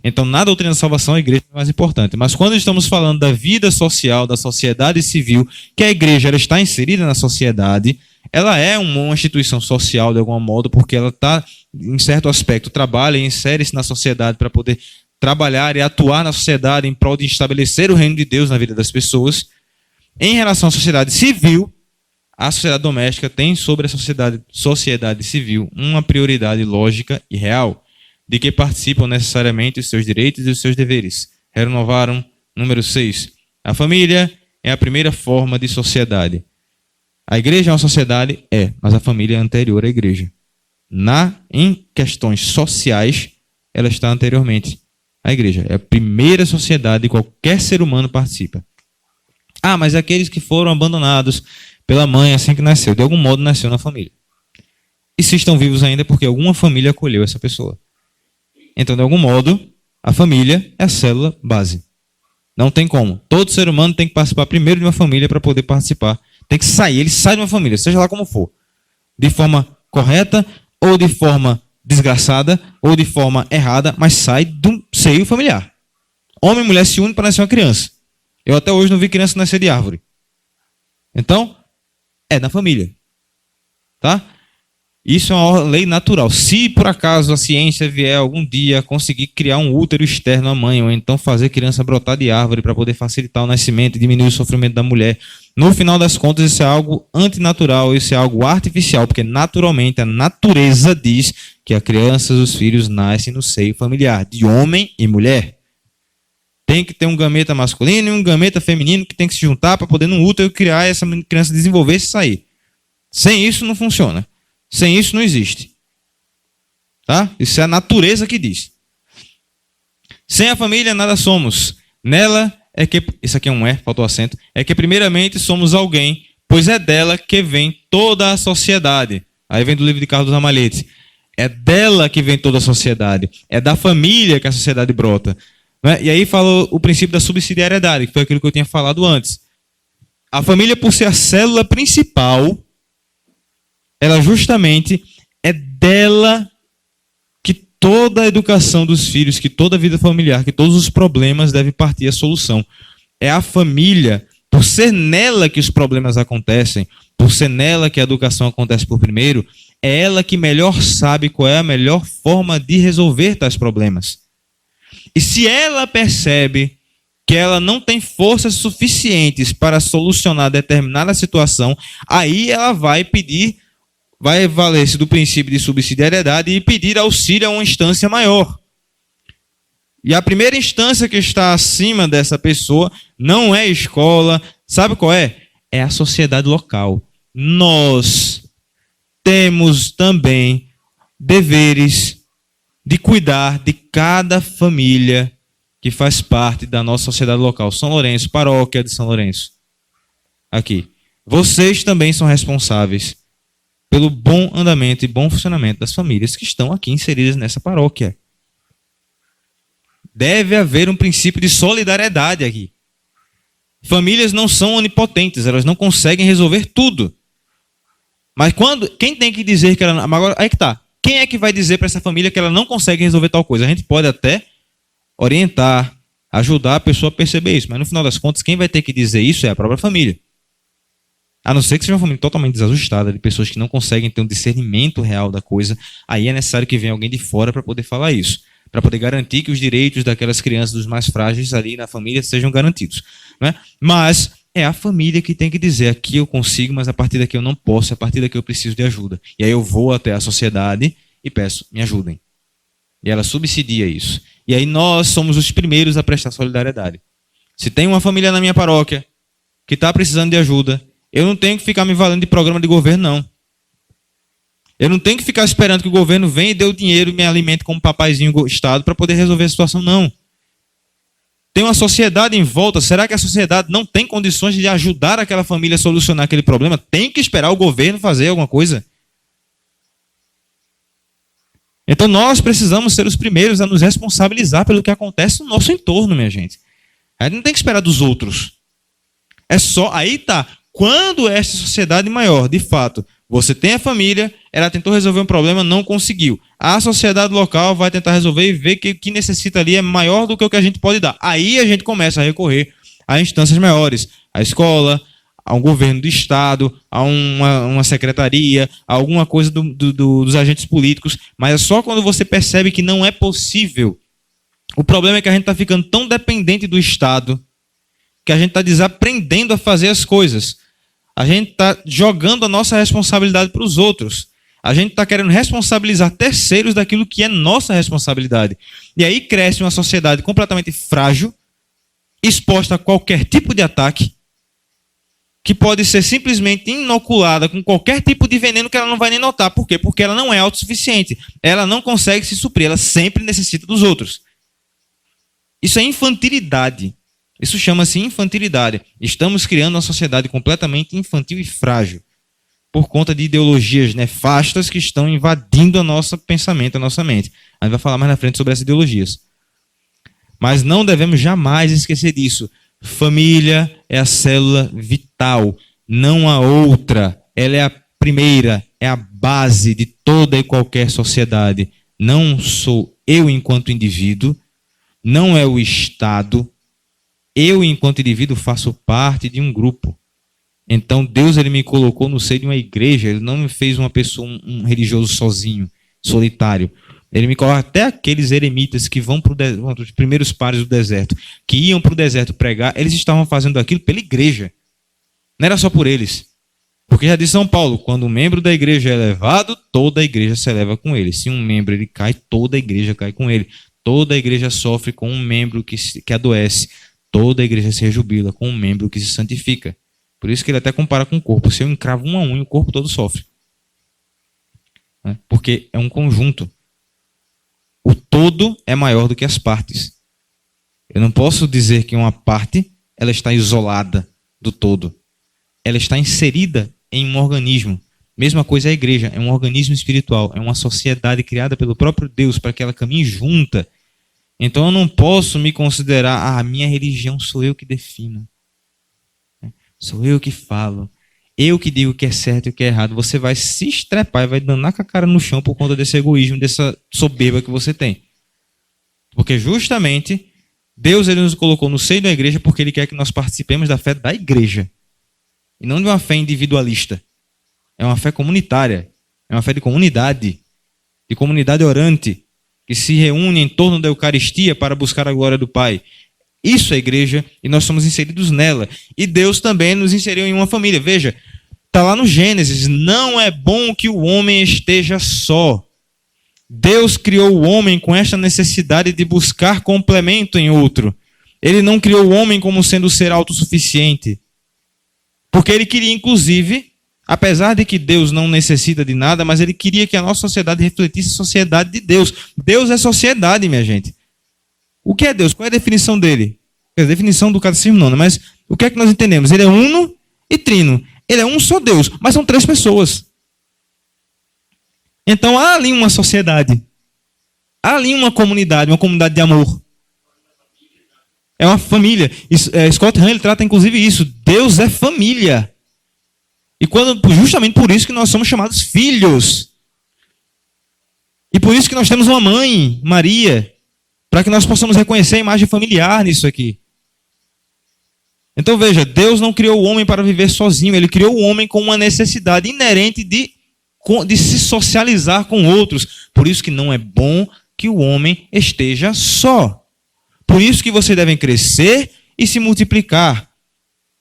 Então, na doutrina da salvação, a igreja é mais importante. Mas quando estamos falando da vida social, da sociedade civil, que a igreja ela está inserida na sociedade, ela é uma instituição social, de algum modo, porque ela está, em certo aspecto, trabalha e insere-se na sociedade para poder trabalhar e atuar na sociedade em prol de estabelecer o reino de Deus na vida das pessoas. Em relação à sociedade civil, a sociedade doméstica tem sobre a sociedade civil uma prioridade lógica e real, de que participam necessariamente os seus direitos e os seus deveres. Renovaram, número 6. A família é a primeira forma de sociedade. A igreja é uma sociedade? É, mas a família é anterior à igreja. Em questões sociais, ela está anteriormente à igreja. É a primeira sociedade que qualquer ser humano participa. Ah, mas aqueles que foram abandonados pela mãe assim que nasceu, de algum modo nasceu na família. E se estão vivos ainda é porque alguma família acolheu essa pessoa. Então, de algum modo, a família é a célula base. Não tem como. Todo ser humano tem que participar primeiro de uma família para poder participar. Tem que sair. Ele sai de uma família, seja lá como for. De forma correta, ou de forma desgraçada, ou de forma errada, mas sai do seio familiar. Homem e mulher se unem para nascer uma criança. Eu até hoje não vi criança nascer de árvore. Então, é na família. Tá? Isso é uma lei natural. Se por acaso a ciência vier algum dia conseguir criar um útero externo à mãe, ou então fazer criança brotar de árvore para poder facilitar o nascimento e diminuir o sofrimento da mulher, no final das contas isso é algo antinatural, isso é algo artificial, porque naturalmente a natureza diz que a criança e os filhos nascem no seio familiar, de homem e mulher. Tem que ter um gameta masculino e um gameta feminino que tem que se juntar para poder no útero criar essa criança, desenvolver e sair. Sem isso não funciona. Sem isso não existe. Tá? Isso é a natureza que diz. Sem a família nada somos. Nela é que... Isso aqui é um faltou acento. É que primeiramente somos alguém, pois é dela que vem toda a sociedade. Aí vem do livro de Carlos Ramalhete. É dela que vem toda a sociedade. É da família que a sociedade brota. Né? E aí fala o princípio da subsidiariedade, que foi aquilo que eu tinha falado antes. A família, por ser a célula principal, ela justamente é dela que toda a educação dos filhos, que toda a vida familiar, que todos os problemas devem partir a solução. É a família, por ser nela que os problemas acontecem, por ser nela que a educação acontece por primeiro, é ela que melhor sabe qual é a melhor forma de resolver tais problemas. E se ela percebe que ela não tem forças suficientes para solucionar determinada situação, aí ela vai valer-se do princípio de subsidiariedade e pedir auxílio a uma instância maior. E a primeira instância que está acima dessa pessoa não é a escola, sabe qual é? É a sociedade local. Nós temos também deveres de cuidar de cada família que faz parte da nossa sociedade local. São Lourenço, paróquia de São Lourenço. Aqui. Vocês também são responsáveis pelo bom andamento e bom funcionamento das famílias que estão aqui inseridas nessa paróquia. Deve haver um princípio de solidariedade aqui. Famílias não são onipotentes, elas não conseguem resolver tudo. Mas quem tem que dizer que ela... Agora, aí que está. Quem é que vai dizer para essa família que ela não consegue resolver tal coisa? A gente pode até orientar, ajudar a pessoa a perceber isso, mas no final das contas, quem vai ter que dizer isso é a própria família. A não ser que seja uma família totalmente desajustada, de pessoas que não conseguem ter um discernimento real da coisa, aí é necessário que venha alguém de fora para poder falar isso, para poder garantir que os direitos daquelas crianças, dos mais frágeis ali na família, sejam garantidos. Né? Mas é a família que tem que dizer, aqui eu consigo, mas a partir daqui eu não posso, a partir daqui eu preciso de ajuda. E aí eu vou até a sociedade e peço, me ajudem. E ela subsidia isso. E aí nós somos os primeiros a prestar solidariedade. Se tem uma família na minha paróquia que está precisando de ajuda, eu não tenho que ficar me valendo de programa de governo, não. Eu não tenho que ficar esperando que o governo venha e dê o dinheiro e me alimente como papaizinho Estado para poder resolver a situação, não. Tem uma sociedade em volta. Será que a sociedade não tem condições de ajudar aquela família a solucionar aquele problema? Tem que esperar o governo fazer alguma coisa? Então nós precisamos ser os primeiros a nos responsabilizar pelo que acontece no nosso entorno, minha gente. A gente não tem que esperar dos outros. É só, aí tá. Quando esta sociedade maior, de fato, Você tem a família, ela tentou resolver um problema, não conseguiu. A sociedade local vai tentar resolver e ver que o que necessita ali é maior do que o que a gente pode dar. Aí a gente começa a recorrer a instâncias maiores, a escola, a um governo do estado, a uma secretaria, a alguma coisa dos agentes políticos, mas é só quando você percebe que não é possível. O problema é que a gente está ficando tão dependente do estado que a gente está desaprendendo a fazer as coisas. A gente está jogando a nossa responsabilidade para os outros. A gente está querendo responsabilizar terceiros daquilo que é nossa responsabilidade. E aí cresce uma sociedade completamente frágil, exposta a qualquer tipo de ataque, que pode ser simplesmente inoculada com qualquer tipo de veneno que ela não vai nem notar. Por quê? Porque ela não é autossuficiente. Ela não consegue se suprir, ela sempre necessita dos outros. Isso é infantilidade. Isso chama-se infantilidade. Estamos criando uma sociedade completamente infantil e frágil por conta de ideologias nefastas que estão invadindo o nosso pensamento, a nossa mente. A gente vai falar mais na frente sobre essas ideologias. Mas não devemos jamais esquecer disso. Família é a célula vital, não há outra. Ela é a primeira, é a base de toda e qualquer sociedade. Não sou eu enquanto indivíduo, não é o Estado. Eu, enquanto indivíduo, faço parte de um grupo. Então, Deus ele me colocou no seio de uma igreja. Ele não me fez uma pessoa, um religioso sozinho, solitário. Ele me coloca até aqueles eremitas que vão para os primeiros pares do deserto, que iam para o deserto pregar, eles estavam fazendo aquilo pela igreja. Não era só por eles. Porque já diz São Paulo, quando um membro da igreja é elevado, toda a igreja se eleva com ele. Se um membro ele cai, toda a igreja cai com ele. Toda a igreja sofre com um membro que adoece. Toda a igreja se rejubila com um membro que se santifica. Por isso que ele até compara com o corpo. Se eu encravo uma unha, o corpo todo sofre. Porque é um conjunto. O todo é maior do que as partes. Eu não posso dizer que uma parte ela está isolada do todo. Ela está inserida em um organismo. Mesma coisa é a igreja. É um organismo espiritual. É uma sociedade criada pelo próprio Deus para que ela caminhe junta. Então eu não posso me considerar, a minha religião sou eu que defino. Sou eu que falo. Eu que digo o que é certo e o que é errado. Você vai se estrepar e vai danar com a cara no chão por conta desse egoísmo, dessa soberba que você tem. Porque justamente Deus ele nos colocou no seio da igreja porque Ele quer que nós participemos da fé da igreja. E não de uma fé individualista. É uma fé comunitária. É uma fé de comunidade orante, que se reúne em torno da Eucaristia para buscar a glória do Pai. Isso é igreja e nós somos inseridos nela. E Deus também nos inseriu em uma família. Veja, está lá no Gênesis, não é bom que o homem esteja só. Deus criou o homem com esta necessidade de buscar complemento em outro. Ele não criou o homem como sendo ser autossuficiente. Porque Ele queria, inclusive, apesar de que Deus não necessita de nada, mas Ele queria que a nossa sociedade refletisse a sociedade de Deus. Deus é sociedade, minha gente. O que é Deus? Qual é a definição dele? A definição do catecismo não, né? Mas o que é que nós entendemos? Ele é uno e trino. Ele é um só Deus, mas são três pessoas. Então há ali uma sociedade. Há ali uma comunidade de amor. É uma família. Scott Hahn ele trata inclusive isso. Deus é família. E justamente por isso que nós somos chamados filhos. E por isso que nós temos uma mãe, Maria, para que nós possamos reconhecer a imagem familiar nisso aqui. Então veja, Deus não criou o homem para viver sozinho. Ele criou o homem com uma necessidade inerente de se socializar com outros. Por isso que não é bom que o homem esteja só. Por isso que vocês devem crescer e se multiplicar.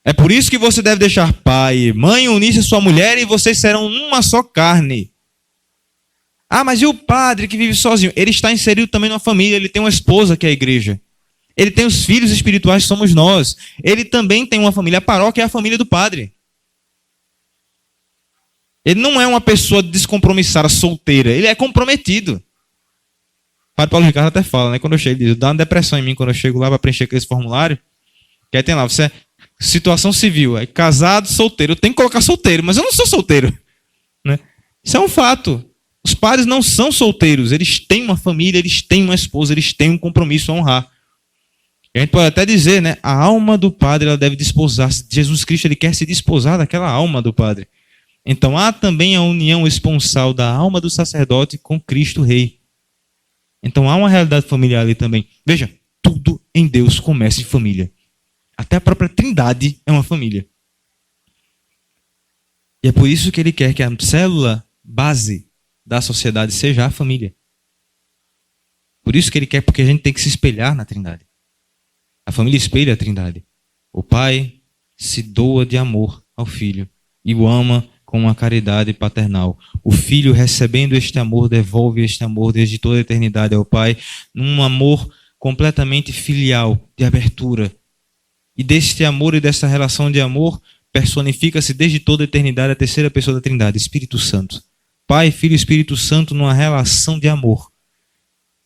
É por isso que você deve deixar pai e mãe, unir-se a sua mulher e vocês serão uma só carne. Ah, mas e o padre que vive sozinho? Ele está inserido também numa família, ele tem uma esposa que é a igreja. Ele tem os filhos espirituais que somos nós. Ele também tem uma família, a paróquia é a família do padre. Ele não é uma pessoa descompromissada, solteira, ele é comprometido. O padre Paulo Ricardo até fala, né? Quando eu chego, ele diz, dá uma depressão em mim quando eu chego lá para preencher aquele formulário. Que aí tem lá, você é situação civil, aí casado, solteiro. Eu tenho que colocar solteiro, mas eu não sou solteiro. Né? Isso é um fato. Os padres não são solteiros, eles têm uma família, eles têm uma esposa, eles têm um compromisso a honrar. E a gente pode até dizer, né? A alma do padre ela deve desposar-se. Jesus Cristo ele quer se desposar daquela alma do padre. Então há também a união esponsal da alma do sacerdote com Cristo Rei. Então há uma realidade familiar ali também. Veja, tudo em Deus começa em família. Até a própria Trindade é uma família. E é por isso que ele quer que a célula base da sociedade seja a família. Por isso que ele quer, porque a gente tem que se espelhar na Trindade. A família espelha a Trindade. O pai se doa de amor ao filho e o ama com uma caridade paternal. O filho, recebendo este amor, devolve este amor desde toda a eternidade ao pai, num amor completamente filial, de abertura. E deste amor e dessa relação de amor, personifica-se desde toda a eternidade a terceira pessoa da Trindade, Espírito Santo. Pai, Filho e Espírito Santo numa relação de amor,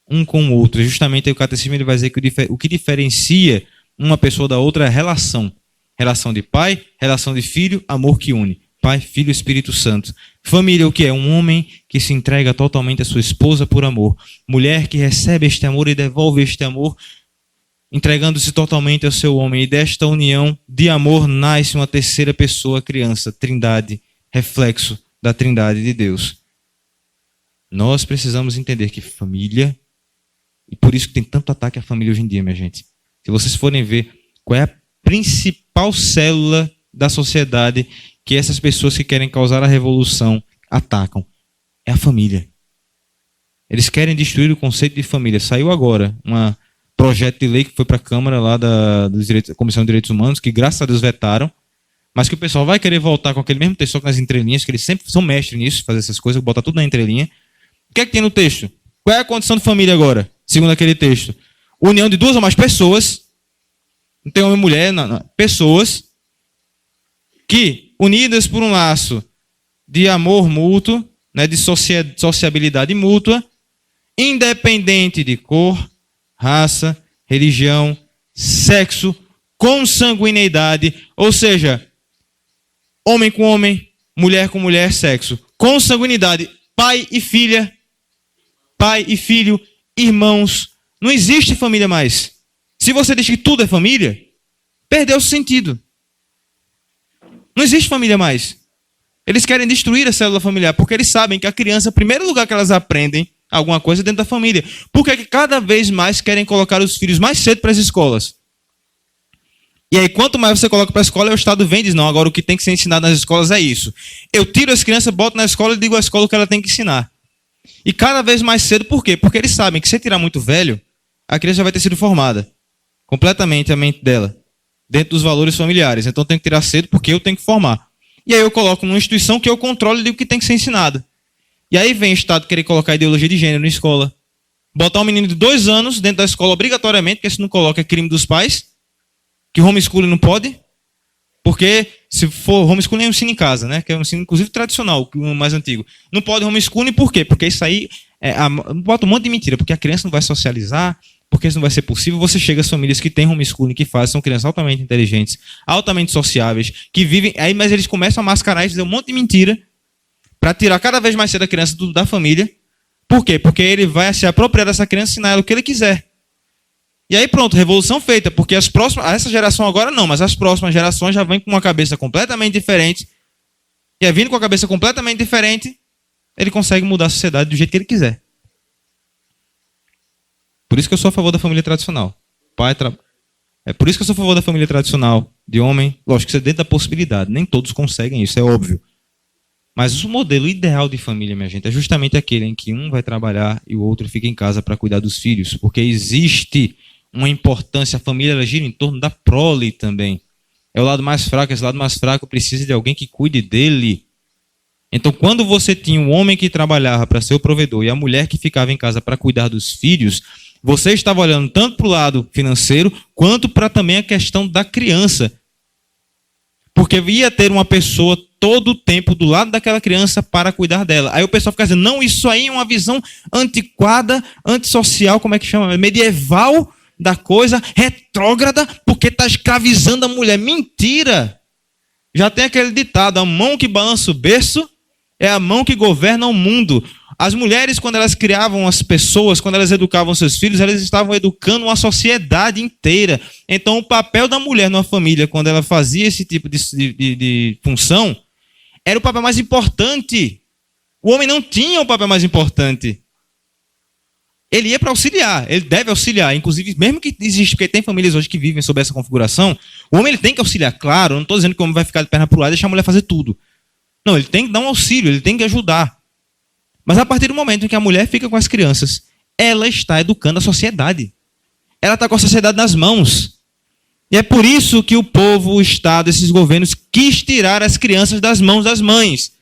um com o outro. Justamente aí o catecismo ele vai dizer que o que diferencia uma pessoa da outra é a relação. Relação de pai, relação de filho, amor que une. Pai, Filho e Espírito Santo. Família, o que é? Um homem que se entrega totalmente à sua esposa por amor. Mulher que recebe este amor e devolve este amor, entregando-se totalmente ao seu homem. E desta união de amor nasce uma terceira pessoa, criança, Trindade, reflexo da Trindade de Deus. Nós precisamos entender que família, e por isso que tem tanto ataque à família hoje em dia, minha gente. Se vocês forem ver qual é a principal célula da sociedade que essas pessoas que querem causar a revolução atacam, é a família. Eles querem destruir o conceito de família. Saiu agora um projeto de lei que foi para a Câmara lá da Comissão de Direitos Humanos, que graças a Deus vetaram, mas que o pessoal vai querer voltar com aquele mesmo texto só nas entrelinhas, que eles sempre são mestres nisso, fazer essas coisas, botar tudo na entrelinha. O que é que tem no texto? Qual é a condição de família agora, segundo aquele texto? União de duas ou mais pessoas, não tem homem e mulher, não. Pessoas que, unidas por um laço de amor mútuo, né, de sociabilidade mútua, independente de cor, raça, religião, sexo, consanguineidade, ou seja, homem com homem, mulher com mulher, sexo. Consanguinidade, pai e filha, pai e filho, irmãos. Não existe família mais. Se você diz que tudo é família, perdeu o sentido. Não existe família mais. Eles querem destruir a célula familiar, porque eles sabem que a criança, o primeiro lugar que elas aprendem alguma coisa é dentro da família. Por que cada vez mais querem colocar os filhos mais cedo para as escolas? E aí, quanto mais você coloca para a escola, o Estado vem e diz, não, agora o que tem que ser ensinado nas escolas é isso. Eu tiro as crianças, boto na escola e digo à escola o que ela tem que ensinar. E cada vez mais cedo, por quê? Porque eles sabem que se tirar muito velho, a criança já vai ter sido formada. Completamente a mente dela. Dentro dos valores familiares. Então tem que tirar cedo porque eu tenho que formar. E aí eu coloco numa instituição que eu controlo e digo que tem que ser ensinado. E aí vem o Estado querer colocar ideologia de gênero na escola. Botar um menino de 2 anos dentro da escola obrigatoriamente, porque se não coloca é crime dos pais. Que homeschooling não pode. Porque se for homeschooling é um ensino em casa, né? Que é um ensino inclusive tradicional, o mais antigo. Não pode homeschooling por quê? Porque isso aí bota um monte de mentira. Porque a criança não vai socializar, porque isso não vai ser possível. Você chega às famílias que têm homeschooling, que fazem, são crianças altamente inteligentes, altamente sociáveis, que vivem, aí, mas eles começam a mascarar e dizer um monte de mentira para tirar cada vez mais cedo a criança da família. Por quê? Porque ele vai se apropriar dessa criança e ensinar ela o que ele quiser. E aí pronto, revolução feita, porque essa geração agora não, mas as próximas gerações já vêm com uma cabeça completamente diferente. E aí, vindo com a cabeça completamente diferente, ele consegue mudar a sociedade do jeito que ele quiser. Por isso que eu sou a favor da família tradicional. É por isso que eu sou a favor da família tradicional, de homem. Lógico que isso é dentro da possibilidade. Nem todos conseguem isso, é óbvio. Mas o modelo ideal de família, minha gente, é justamente aquele em que um vai trabalhar e o outro fica em casa para cuidar dos filhos. Porque existe uma importância, a família ela gira em torno da prole também. É o lado mais fraco, esse lado mais fraco precisa de alguém que cuide dele. Então, quando você tinha um homem que trabalhava para ser o provedor e a mulher que ficava em casa para cuidar dos filhos, você estava olhando tanto para o lado financeiro, quanto para também a questão da criança. Porque ia ter uma pessoa todo o tempo do lado daquela criança para cuidar dela. Aí o pessoal fica dizendo, não, isso aí é uma visão antiquada, antissocial, como é que chama? Medieval da coisa, retrógrada, porque está escravizando a mulher. Mentira! Já tem aquele ditado, a mão que balança o berço é a mão que governa o mundo. As mulheres, quando elas criavam as pessoas, quando elas educavam seus filhos, elas estavam educando uma sociedade inteira. Então, o papel da mulher numa família, quando ela fazia esse tipo de função, Era o papel mais importante. O homem não tinha o papel mais importante. Ele ia para auxiliar, ele deve auxiliar. Inclusive, mesmo que existe, porque tem famílias hoje que vivem sob essa configuração, o homem ele tem que auxiliar. Claro, eu não estou dizendo que o homem vai ficar de perna para o ar e deixar a mulher fazer tudo. Não, ele tem que dar um auxílio, ele tem que ajudar. Mas a partir do momento em que a mulher fica com as crianças, ela está educando a sociedade. Ela está com a sociedade nas mãos. E é por isso que o povo, o Estado, esses governos quis tirar as crianças das mãos das mães.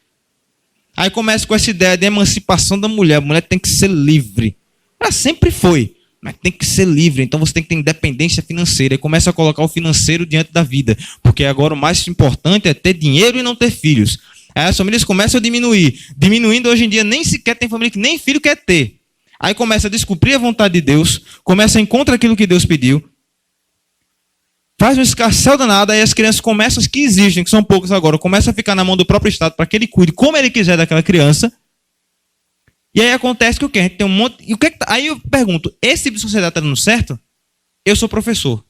Aí começa com essa ideia de emancipação da mulher. A mulher tem que ser livre. Ela sempre foi, mas tem que ser livre. Então você tem que ter independência financeira. E começa a colocar o financeiro diante da vida. Porque agora o mais importante é ter dinheiro e não ter filhos. Aí as famílias começam a diminuir. Diminuindo hoje em dia, nem sequer tem família que nem filho quer ter. Aí começa a descobrir a vontade de Deus. Começa a encontrar aquilo que Deus pediu. Faz um escarcéu danado, aí as crianças começam, as que existem, que são poucas agora, começam a ficar na mão do próprio Estado para que ele cuide como ele quiser daquela criança. E aí acontece que o quê? A gente tem um monte. E o que aí eu pergunto, esse tipo de sociedade está dando certo? Eu sou professor.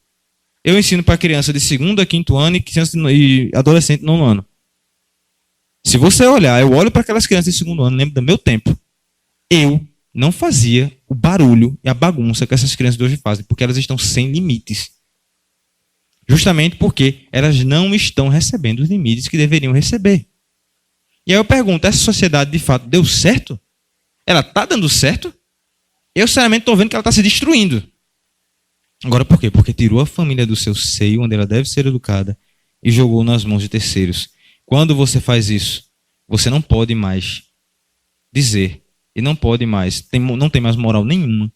Eu ensino para criança de 2º a 5º ano e adolescente de 9º ano. Se você olhar, eu olho para aquelas crianças de 2º ano, lembro do meu tempo. Eu não fazia o barulho e a bagunça que essas crianças de hoje fazem, porque elas estão sem limites. Justamente porque elas não estão recebendo os limites que deveriam receber. E aí eu pergunto, essa sociedade de fato deu certo? Ela está dando certo? Eu, sinceramente, estou vendo que ela está se destruindo. Agora, por quê? Porque tirou a família do seu seio, onde ela deve ser educada, e jogou nas mãos de terceiros. Quando você faz isso, você não pode mais dizer, e não pode mais, não tem mais moral nenhuma,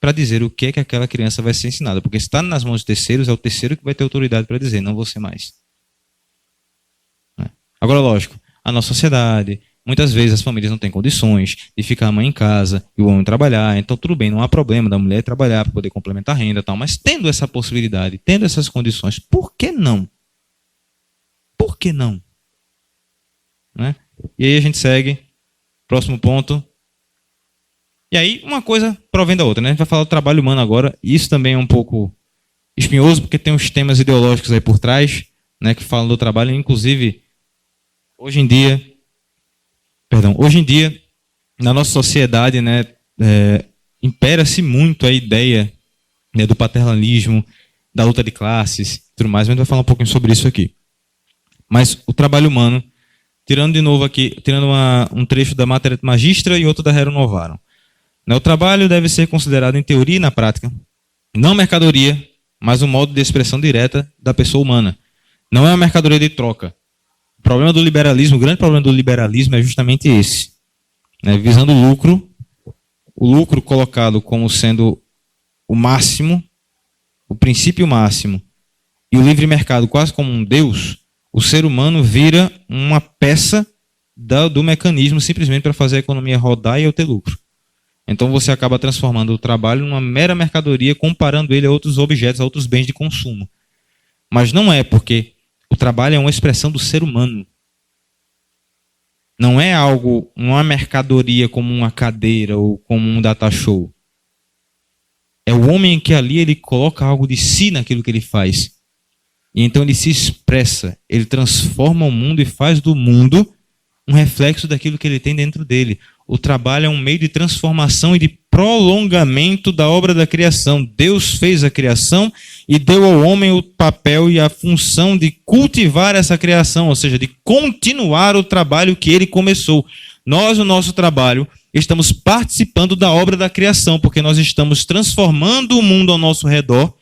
para dizer o que é que aquela criança vai ser ensinada. Porque se está nas mãos de terceiros, é o terceiro que vai ter autoridade para dizer, não você mais. Agora, lógico, a nossa sociedade, muitas vezes as famílias não têm condições de ficar a mãe em casa e o homem trabalhar. Então, tudo bem, não há problema da mulher trabalhar para poder complementar a renda e tal. Mas tendo essa possibilidade, tendo essas condições, por que não? Por que não? Né? E aí a gente segue. Próximo ponto. E aí, uma coisa provém da outra, né? A gente vai falar do trabalho humano agora. E isso também é um pouco espinhoso, porque tem uns temas ideológicos aí por trás, né, que falam do trabalho. Inclusive, hoje em dia, na nossa sociedade, né, impera-se muito a ideia, né, do paternalismo, da luta de classes, tudo mais. A gente vai falar um pouquinho sobre isso aqui. Mas o trabalho humano, tirando de novo aqui, um trecho da Mater et Magistra e outro da Rerum Novarum. O trabalho deve ser considerado em teoria e na prática, não mercadoria, mas um modo de expressão direta da pessoa humana. Não é uma mercadoria de troca. O problema do liberalismo, o grande problema do liberalismo é justamente esse. Né? Visando o lucro colocado como sendo o máximo, o princípio máximo, e o livre mercado quase como um Deus, o ser humano vira uma peça do mecanismo simplesmente para fazer a economia rodar e eu ter lucro. Então você acaba transformando o trabalho numa mera mercadoria, comparando ele a outros objetos, a outros bens de consumo. Mas não é, porque o trabalho é uma expressão do ser humano. Não é algo, uma mercadoria como uma cadeira ou como um data show. É o homem que ali ele coloca algo de si naquilo que ele faz. E então ele se expressa, ele transforma o mundo e faz do mundo um reflexo daquilo que ele tem dentro dele. O trabalho é um meio de transformação e de prolongamento da obra da criação. Deus fez a criação e deu ao homem o papel e a função de cultivar essa criação, ou seja, de continuar o trabalho que ele começou. Nós, no nosso trabalho, estamos participando da obra da criação, porque nós estamos transformando o mundo ao nosso redor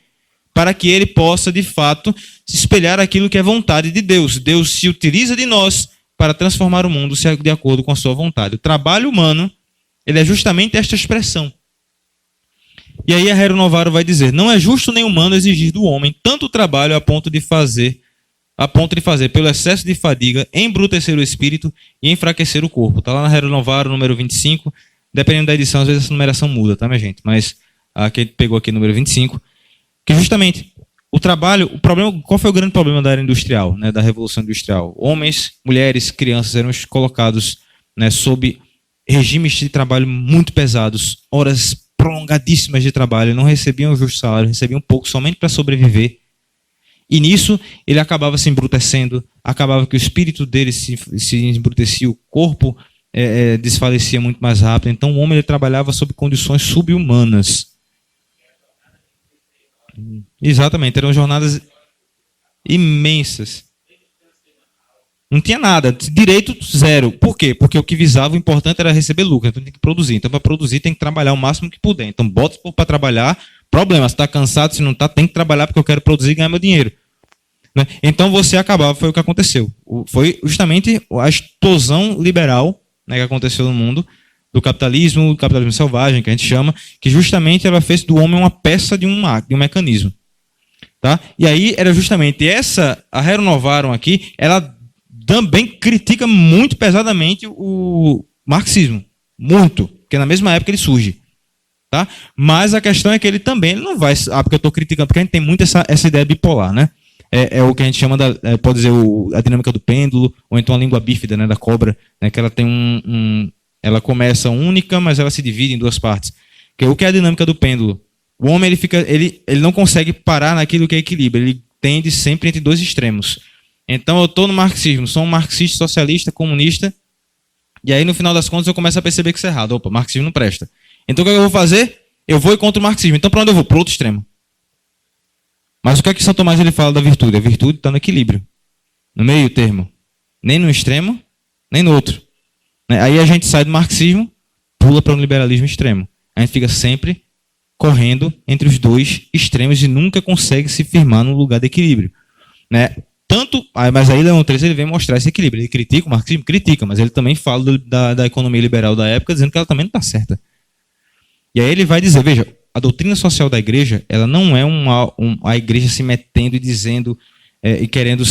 para que ele possa, de fato, se espelhar aquilo que é vontade de Deus. Deus se utiliza de nós para transformar o mundo de acordo com a sua vontade. O trabalho humano, ele é justamente esta expressão. E aí a Rerum Novarum vai dizer, não é justo nem humano exigir do homem tanto trabalho a ponto de fazer, pelo excesso de fadiga, embrutecer o espírito e enfraquecer o corpo. Está lá na Rerum Novarum, número 25. Dependendo da edição, às vezes essa numeração muda, tá, minha gente? Mas aqui a gente pegou aqui número 25. Que justamente o trabalho, qual foi o grande problema da era industrial, né, da Revolução Industrial? Homens, mulheres, crianças eram colocados, né, sob regimes de trabalho muito pesados, horas prolongadíssimas de trabalho, não recebiam o justo salário, recebiam pouco somente para sobreviver. E nisso ele acabava se embrutecendo, acabava que o espírito dele se embrutecia, o corpo desfalecia muito mais rápido. Então o homem ele trabalhava sob condições subhumanas. Exatamente, eram jornadas imensas. Não tinha nada, direito zero. Por quê? Porque o que visava, o importante era receber lucro, então tem que produzir. Então para produzir tem que trabalhar o máximo que puder. Então bota o povo para trabalhar, problema, se está cansado, se não está, tem que trabalhar porque eu quero produzir e ganhar meu dinheiro. Né? Então você acabava, foi o que aconteceu. Foi justamente a explosão liberal, né, que aconteceu no mundo, do capitalismo selvagem, que a gente chama, que justamente ela fez do homem uma peça de um mecanismo. Tá? E aí era justamente essa, a Renovaram aqui, ela também critica muito pesadamente o marxismo. Muito. Porque na mesma época ele surge. Tá? Mas a questão é que ele também ele não vai... porque eu estou criticando, porque a gente tem muito essa ideia bipolar, né? É o que a gente chama, pode dizer, a dinâmica do pêndulo, ou então a língua bífida, né, da cobra, né, que ela tem ela começa única, mas ela se divide em duas partes. O que é a dinâmica do pêndulo? O homem ele não consegue parar naquilo que é equilíbrio, ele tende sempre entre dois extremos. Então eu estou no marxismo, sou um marxista, socialista, comunista, e aí no final das contas eu começo a perceber que isso é errado. Opa, marxismo não presta. Então o que eu vou fazer? Eu vou ir contra o marxismo. Então para onde eu vou? Para o outro extremo. Mas o que é que São Tomás ele fala da virtude? A virtude está no equilíbrio, no meio termo. Nem no extremo, nem no outro. Aí a gente sai do marxismo, pula para um liberalismo extremo. A gente fica sempre correndo entre os dois extremos e nunca consegue se firmar num lugar de equilíbrio. Né? Mas aí Leão XIII ele vem mostrar esse equilíbrio. Ele critica o marxismo? Critica, mas ele também fala da economia liberal da época, dizendo que ela também não está certa. E aí ele vai dizer, veja, a doutrina social da igreja, ela não é a igreja se metendo e dizendo e querendo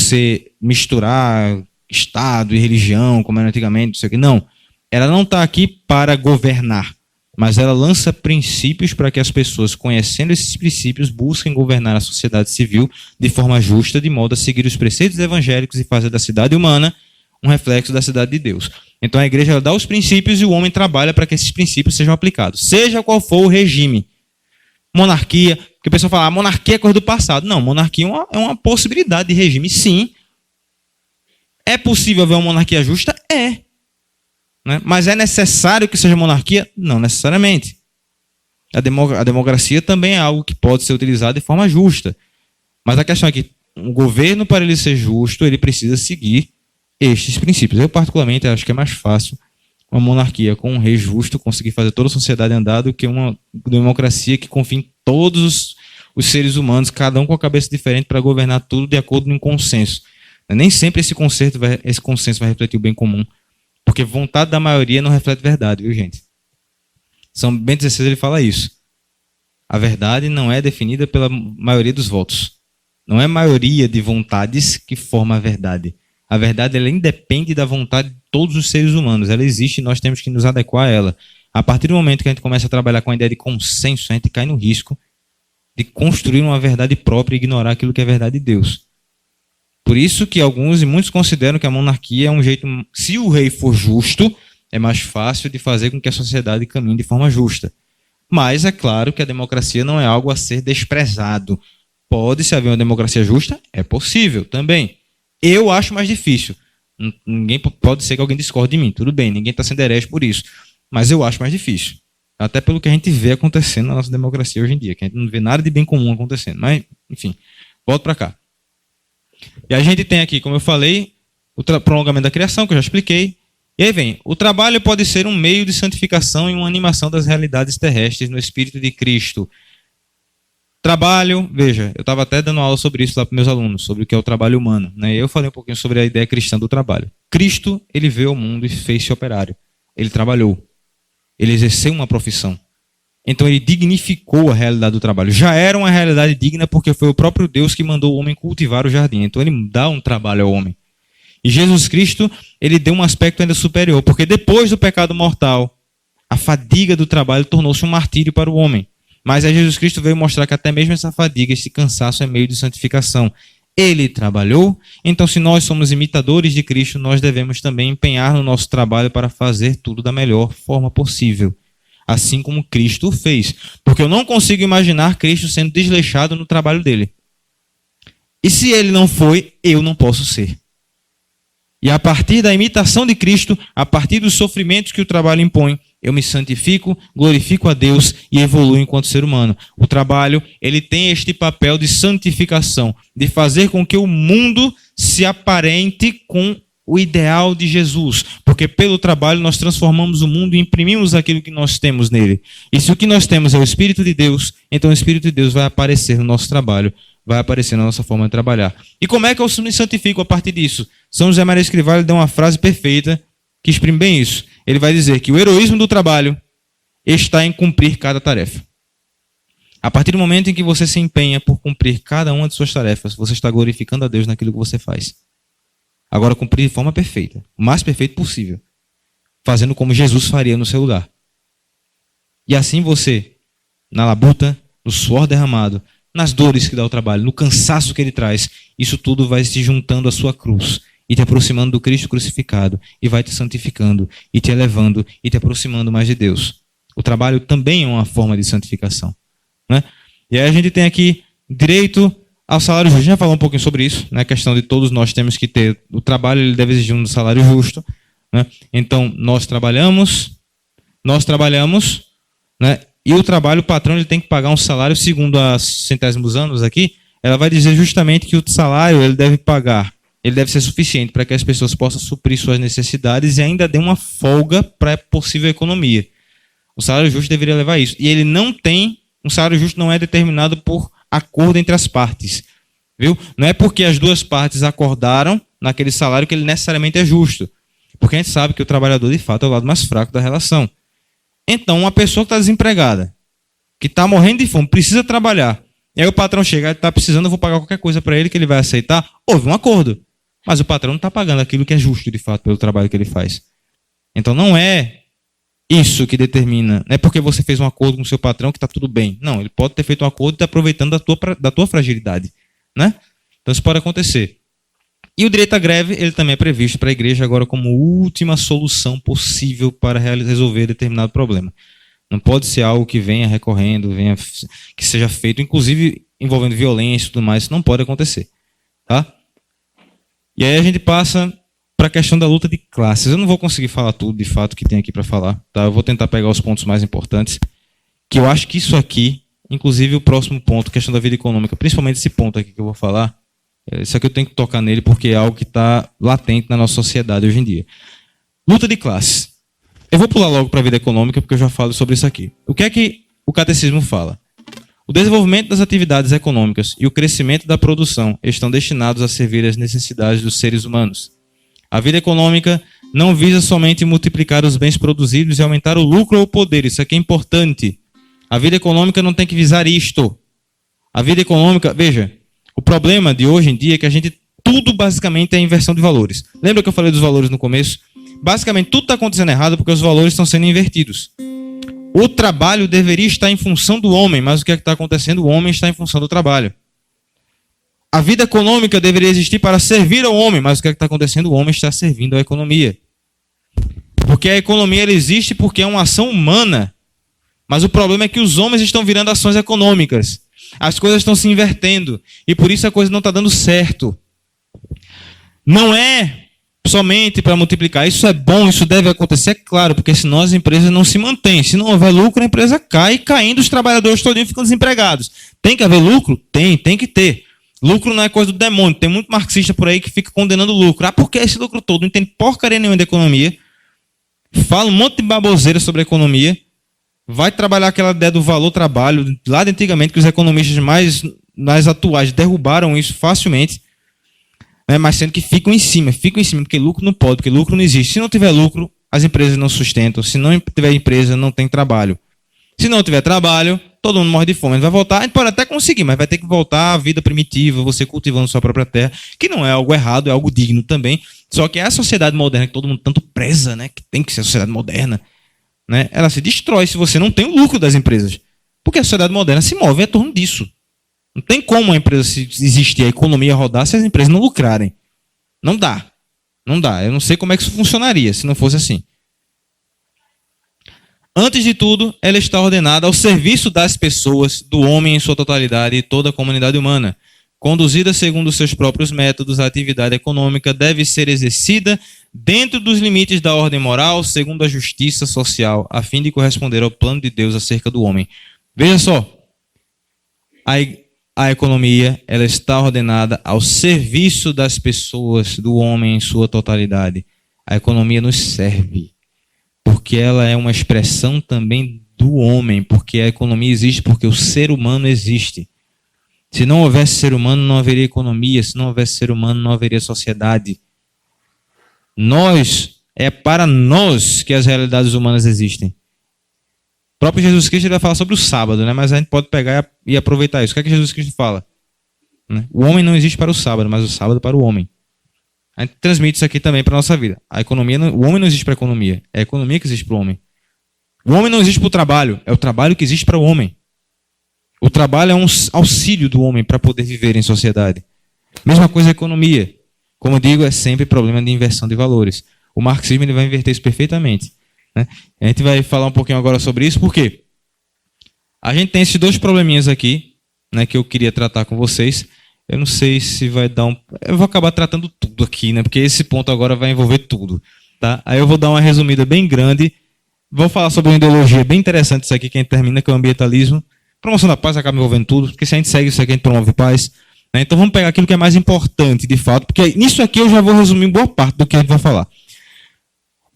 misturar Estado e religião, como era antigamente, não sei o quê. Não. Ela não está aqui para governar, mas ela lança princípios para que as pessoas, conhecendo esses princípios, busquem governar a sociedade civil de forma justa, de modo a seguir os preceitos evangélicos e fazer da cidade humana um reflexo da cidade de Deus. Então a igreja ela dá os princípios e o homem trabalha para que esses princípios sejam aplicados, seja qual for o regime. Monarquia, porque o pessoal fala, a monarquia é coisa do passado. Não, monarquia é uma possibilidade de regime, sim. É possível haver uma monarquia justa? É. Né? Mas é necessário que seja monarquia? Não necessariamente. A democracia também é algo que pode ser utilizado de forma justa. Mas a questão é que o governo, para ele ser justo, ele precisa seguir estes princípios. Eu, particularmente, acho que é mais fácil uma monarquia com um rei justo conseguir fazer toda a sociedade andar do que uma democracia que confia em todos os seres humanos, cada um com a cabeça diferente, para governar tudo de acordo com um consenso. Nem sempre esse consenso vai refletir o bem comum, porque vontade da maioria não reflete verdade, viu, gente? São Bento XVI ele fala isso. A verdade não é definida pela maioria dos votos. Não é a maioria de vontades que forma a verdade. A verdade ela independe da vontade de todos os seres humanos. Ela existe e nós temos que nos adequar a ela. A partir do momento que a gente começa a trabalhar com a ideia de consenso, a gente cai no risco de construir uma verdade própria e ignorar aquilo que é verdade de Deus. Por isso que alguns e muitos consideram que a monarquia é um jeito... Se o rei for justo, é mais fácil de fazer com que a sociedade caminhe de forma justa. Mas é claro que a democracia não é algo a ser desprezado. Pode-se haver uma democracia justa? É possível também. Eu acho mais difícil. Ninguém pode ser que alguém discorde de mim. Tudo bem, ninguém está sendo herege por isso. Mas eu acho mais difícil. Até pelo que a gente vê acontecendo na nossa democracia hoje em dia. Que a gente não vê nada de bem comum acontecendo. Mas, enfim, volto para cá. E a gente tem aqui, como eu falei, o prolongamento da criação, que eu já expliquei. E aí vem, o trabalho pode ser um meio de santificação e uma animação das realidades terrestres no Espírito de Cristo. Trabalho, veja, eu estava até dando aula sobre isso lá para meus alunos, sobre o que é o trabalho humano. Né? Eu falei um pouquinho sobre a ideia cristã do trabalho. Cristo, ele veio ao mundo e fez-se operário. Ele trabalhou. Ele exerceu uma profissão. Então ele dignificou a realidade do trabalho. Já era uma realidade digna porque foi o próprio Deus que mandou o homem cultivar o jardim. Então ele dá um trabalho ao homem. E Jesus Cristo, ele deu um aspecto ainda superior, porque depois do pecado mortal, a fadiga do trabalho tornou-se um martírio para o homem. Mas aí Jesus Cristo veio mostrar que até mesmo essa fadiga, esse cansaço é meio de santificação. Ele trabalhou, então se nós somos imitadores de Cristo, nós devemos também empenhar no nosso trabalho para fazer tudo da melhor forma possível. Assim como Cristo o fez. Porque eu não consigo imaginar Cristo sendo desleixado no trabalho dele. E se ele não foi, eu não posso ser. E a partir da imitação de Cristo, a partir dos sofrimentos que o trabalho impõe, eu me santifico, glorifico a Deus e evoluo enquanto ser humano. O trabalho, ele tem este papel de santificação, de fazer com que o mundo se aparente com o ideal de Jesus. Porque pelo trabalho nós transformamos o mundo e imprimimos aquilo que nós temos nele. E se o que nós temos é o Espírito de Deus, então o Espírito de Deus vai aparecer no nosso trabalho, vai aparecer na nossa forma de trabalhar. E como é que eu me santifico a partir disso? São José Maria Escrivá ele deu uma frase perfeita que exprime bem isso. Ele vai dizer que o heroísmo do trabalho está em cumprir cada tarefa. A partir do momento em que você se empenha por cumprir cada uma de suas tarefas, você está glorificando a Deus naquilo que você faz. Agora, cumprir de forma perfeita, o mais perfeito possível, fazendo como Jesus faria no seu lugar. E assim você, na labuta, no suor derramado, nas dores que dá o trabalho, no cansaço que ele traz, isso tudo vai se juntando à sua cruz e te aproximando do Cristo crucificado e vai te santificando e te elevando e te aproximando mais de Deus. O trabalho também é uma forma de santificação, né? E aí a gente tem aqui direito ao salário justo. A gente já falou um pouquinho sobre isso, né? A questão de todos nós temos que ter o trabalho, ele deve exigir um salário justo, né? Então nós trabalhamos, né? E o trabalho, o patrão, ele tem que pagar um salário, segundo a Centésimos Anos aqui, ela vai dizer justamente que o salário ele deve pagar, ele deve ser suficiente para que as pessoas possam suprir suas necessidades e ainda dê uma folga para a possível economia. O salário justo deveria levar isso. E ele não tem, um salário justo não é determinado por acordo entre as partes. Viu? Não é porque as duas partes acordaram naquele salário que ele necessariamente é justo. Porque a gente sabe que o trabalhador, de fato, é o lado mais fraco da relação. Então, uma pessoa que está desempregada, que está morrendo de fome, precisa trabalhar, e aí o patrão chega e está precisando, eu vou pagar qualquer coisa para ele que ele vai aceitar, houve um acordo. Mas o patrão não está pagando aquilo que é justo, de fato, pelo trabalho que ele faz. Então, não é isso que determina. Não é porque você fez um acordo com o seu patrão que está tudo bem. Não, ele pode ter feito um acordo e está aproveitando da tua fragilidade, né? Então, isso pode acontecer. E o direito à greve, ele também é previsto para a igreja agora como última solução possível para resolver determinado problema. Não pode ser algo que venha recorrendo, que seja feito, inclusive envolvendo violência e tudo mais, isso não pode acontecer. Tá? E aí a gente passa para a questão da luta de classes. Eu não vou conseguir falar tudo, de fato, que tem aqui para falar. Tá? Eu vou tentar pegar os pontos mais importantes, que eu acho que isso aqui, inclusive o próximo ponto, questão da vida econômica, principalmente esse ponto aqui que eu vou falar, isso aqui eu tenho que tocar nele porque é algo que está latente na nossa sociedade hoje em dia. Luta de classes. Eu vou pular logo para a vida econômica porque eu já falo sobre isso aqui. O que é que o catecismo fala? O desenvolvimento das atividades econômicas e o crescimento da produção estão destinados a servir às necessidades dos seres humanos. A vida econômica não visa somente multiplicar os bens produzidos e aumentar o lucro ou o poder. Isso aqui é importante. A vida econômica não tem que visar isto. A vida econômica, veja, o problema de hoje em dia é que tudo basicamente é inversão de valores. Lembra que eu falei dos valores no começo? Basicamente tudo está acontecendo errado porque os valores estão sendo invertidos. O trabalho deveria estar em função do homem, mas o que é que está acontecendo? O homem está em função do trabalho. A vida econômica deveria existir para servir ao homem, mas o que é que está acontecendo? O homem está servindo à economia. Porque a economia ela existe porque é uma ação humana. Mas o problema é que os homens estão virando ações econômicas. As coisas estão se invertendo. E por isso a coisa não está dando certo. Não é somente para multiplicar. Isso é bom, isso deve acontecer, é claro, porque senão as empresas não se mantêm. Se não houver lucro, a empresa cai, e caindo os trabalhadores todinhos ficam desempregados. Tem que haver lucro? Tem que ter. Lucro não é coisa do demônio. Tem muito marxista por aí que fica condenando o lucro. Ah, por que esse lucro todo? Não entende porcaria nenhuma de economia. Fala um monte de baboseira sobre a economia. Vai trabalhar aquela ideia do valor trabalho, lá de antigamente, que os economistas mais atuais derrubaram isso facilmente, né? Mas sendo que ficam em cima, porque lucro não pode, porque lucro não existe. Se não tiver lucro, as empresas não sustentam. Se não tiver empresa, não tem trabalho. Se não tiver trabalho, todo mundo morre de fome. A gente vai voltar, a gente pode até conseguir, mas vai ter que voltar à vida primitiva, você cultivando sua própria terra, que não é algo errado, é algo digno também. Só que é a sociedade moderna que todo mundo tanto preza, né? Que tem que ser a sociedade moderna, né? Ela se destrói se você não tem o lucro das empresas. Porque a sociedade moderna se move em torno disso. Não tem como a empresa existir, a economia rodar, se as empresas não lucrarem. Não dá. Não dá. Eu não sei como é que isso funcionaria se não fosse assim. Antes de tudo, ela está ordenada ao serviço das pessoas, do homem em sua totalidade e toda a comunidade humana. Conduzida segundo os seus próprios métodos, a atividade econômica deve ser exercida dentro dos limites da ordem moral, segundo a justiça social, a fim de corresponder ao plano de Deus acerca do homem. Veja só, a economia ela está ordenada ao serviço das pessoas, do homem em sua totalidade. A economia nos serve, porque ela é uma expressão também do homem, porque a economia existe porque o ser humano existe. Se não houvesse ser humano, não haveria economia. Se não houvesse ser humano, não haveria sociedade. É para nós que as realidades humanas existem. O próprio Jesus Cristo vai falar sobre o sábado, né? Mas a gente pode pegar e aproveitar isso. O que é que Jesus Cristo fala? O homem não existe para o sábado, mas o sábado para o homem. A gente transmite isso aqui também para a nossa vida. O homem não existe para a economia, é a economia que existe para o homem. O homem não existe para o trabalho, é o trabalho que existe para o homem. O trabalho é um auxílio do homem para poder viver em sociedade. Mesma coisa a economia. Como eu digo, é sempre problema de inversão de valores. O marxismo ele vai inverter isso perfeitamente, né? A gente vai falar um pouquinho agora sobre isso, porque a gente tem esses dois probleminhas aqui, né, que eu queria tratar com vocês. Eu não sei se vai dar eu vou acabar tratando tudo aqui, né? Porque esse ponto agora vai envolver tudo, tá? Aí eu vou dar uma resumida bem grande. Vou falar sobre uma ideologia bem interessante, isso aqui que a gente termina, que é o ambientalismo. Promoção da paz acaba envolvendo tudo, porque se a gente segue isso aqui, a gente promove paz, né? Então vamos pegar aquilo que é mais importante, de fato, porque nisso aqui eu já vou resumir boa parte do que a gente vai falar.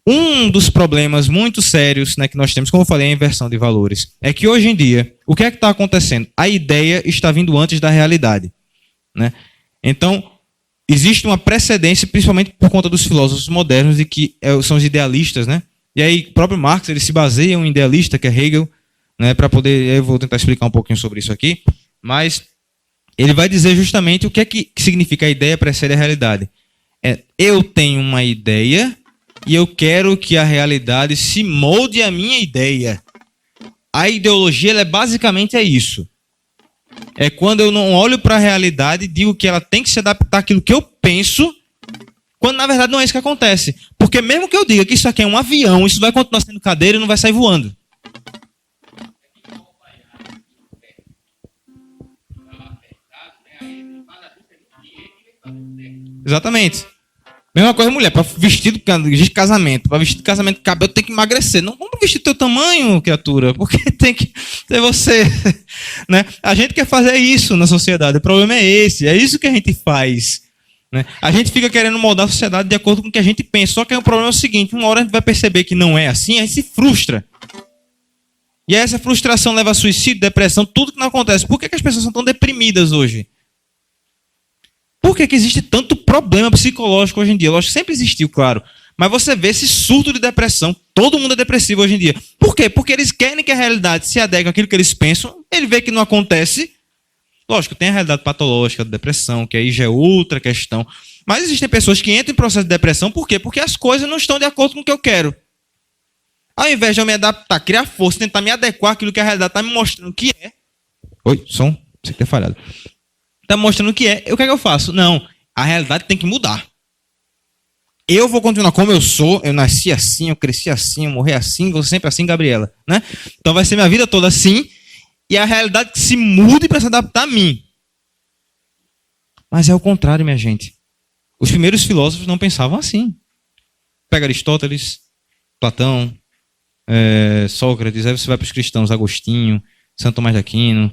Um dos problemas muito sérios, né, que nós temos, como eu falei, a inversão de valores, é que hoje em dia, o que é que está acontecendo? A ideia está vindo antes da realidade, né? Então, existe uma precedência, principalmente por conta dos filósofos modernos, de que são os idealistas, né? E aí, o próprio Marx, ele se baseia em um idealista, que é Hegel, né, para poder, eu vou tentar explicar um pouquinho sobre isso aqui, mas ele vai dizer justamente o que é que significa a ideia precede a realidade. Eu tenho uma ideia e eu quero que a realidade se molde à minha ideia. A ideologia, ela basicamente é isso. É quando eu não olho para a realidade e digo que ela tem que se adaptar àquilo que eu penso, quando na verdade não é isso que acontece. Porque mesmo que eu diga que isso aqui é um avião, isso vai continuar sendo cadeira e não vai sair voando. Exatamente. Mesma coisa, mulher, para vestido de casamento, para vestir de casamento de cabelo tem que emagrecer. Não vamos vestir teu tamanho, criatura, porque tem que ser você, né? A gente quer fazer isso na sociedade, o problema é esse, é isso que a gente faz, né? A gente fica querendo moldar a sociedade de acordo com o que a gente pensa, só que o problema é o seguinte, uma hora a gente vai perceber que não é assim, a gente se frustra. E essa frustração leva a suicídio, depressão, tudo que não acontece. Por que as pessoas são tão deprimidas hoje? Por que existe tanto problema psicológico hoje em dia? Lógico, sempre existiu, claro. Mas você vê esse surto de depressão. Todo mundo é depressivo hoje em dia. Por quê? Porque eles querem que a realidade se adeque àquilo que eles pensam. Ele vê que não acontece. Lógico, tem a realidade patológica da depressão, que aí já é outra questão. Mas existem pessoas que entram em processo de depressão. Por quê? Porque as coisas não estão de acordo com o que eu quero. Ao invés de eu me adaptar, criar força, tentar me adequar àquilo que a realidade está me mostrando que é. Oi, som. Você que ter falhado. Está mostrando o que é. O que é que eu faço? Não. A realidade tem que mudar. Eu vou continuar como eu sou. Eu nasci assim, eu cresci assim, eu morri assim, vou sempre assim, Gabriela, né? Então vai ser minha vida toda assim. E a realidade que se mude para se adaptar a mim. Mas é o contrário, minha gente. Os primeiros filósofos não pensavam assim. Pega Aristóteles, Platão, Sócrates, aí você vai para os cristãos, Agostinho, Santo Tomás de Aquino.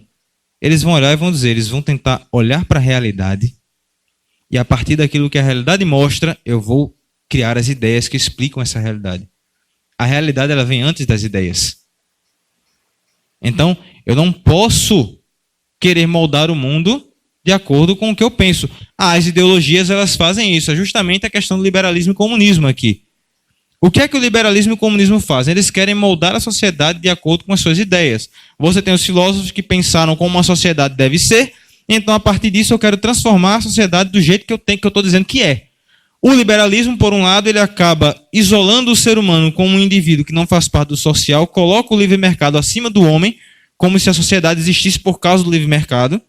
Eles vão olhar e vão dizer, eles vão tentar olhar para a realidade e a partir daquilo que a realidade mostra, eu vou criar as ideias que explicam essa realidade. A realidade ela vem antes das ideias. Então, eu não posso querer moldar o mundo de acordo com o que eu penso. As ideologias elas fazem isso, é justamente a questão do liberalismo e comunismo aqui. O que é que o liberalismo e o comunismo fazem? Eles querem moldar a sociedade de acordo com as suas ideias. Você tem os filósofos que pensaram como uma sociedade deve ser, então a partir disso eu quero transformar a sociedade do jeito que eu estou dizendo que é. O liberalismo, por um lado, ele acaba isolando o ser humano como um indivíduo que não faz parte do social, coloca o livre mercado acima do homem, como se a sociedade existisse por causa do livre mercado,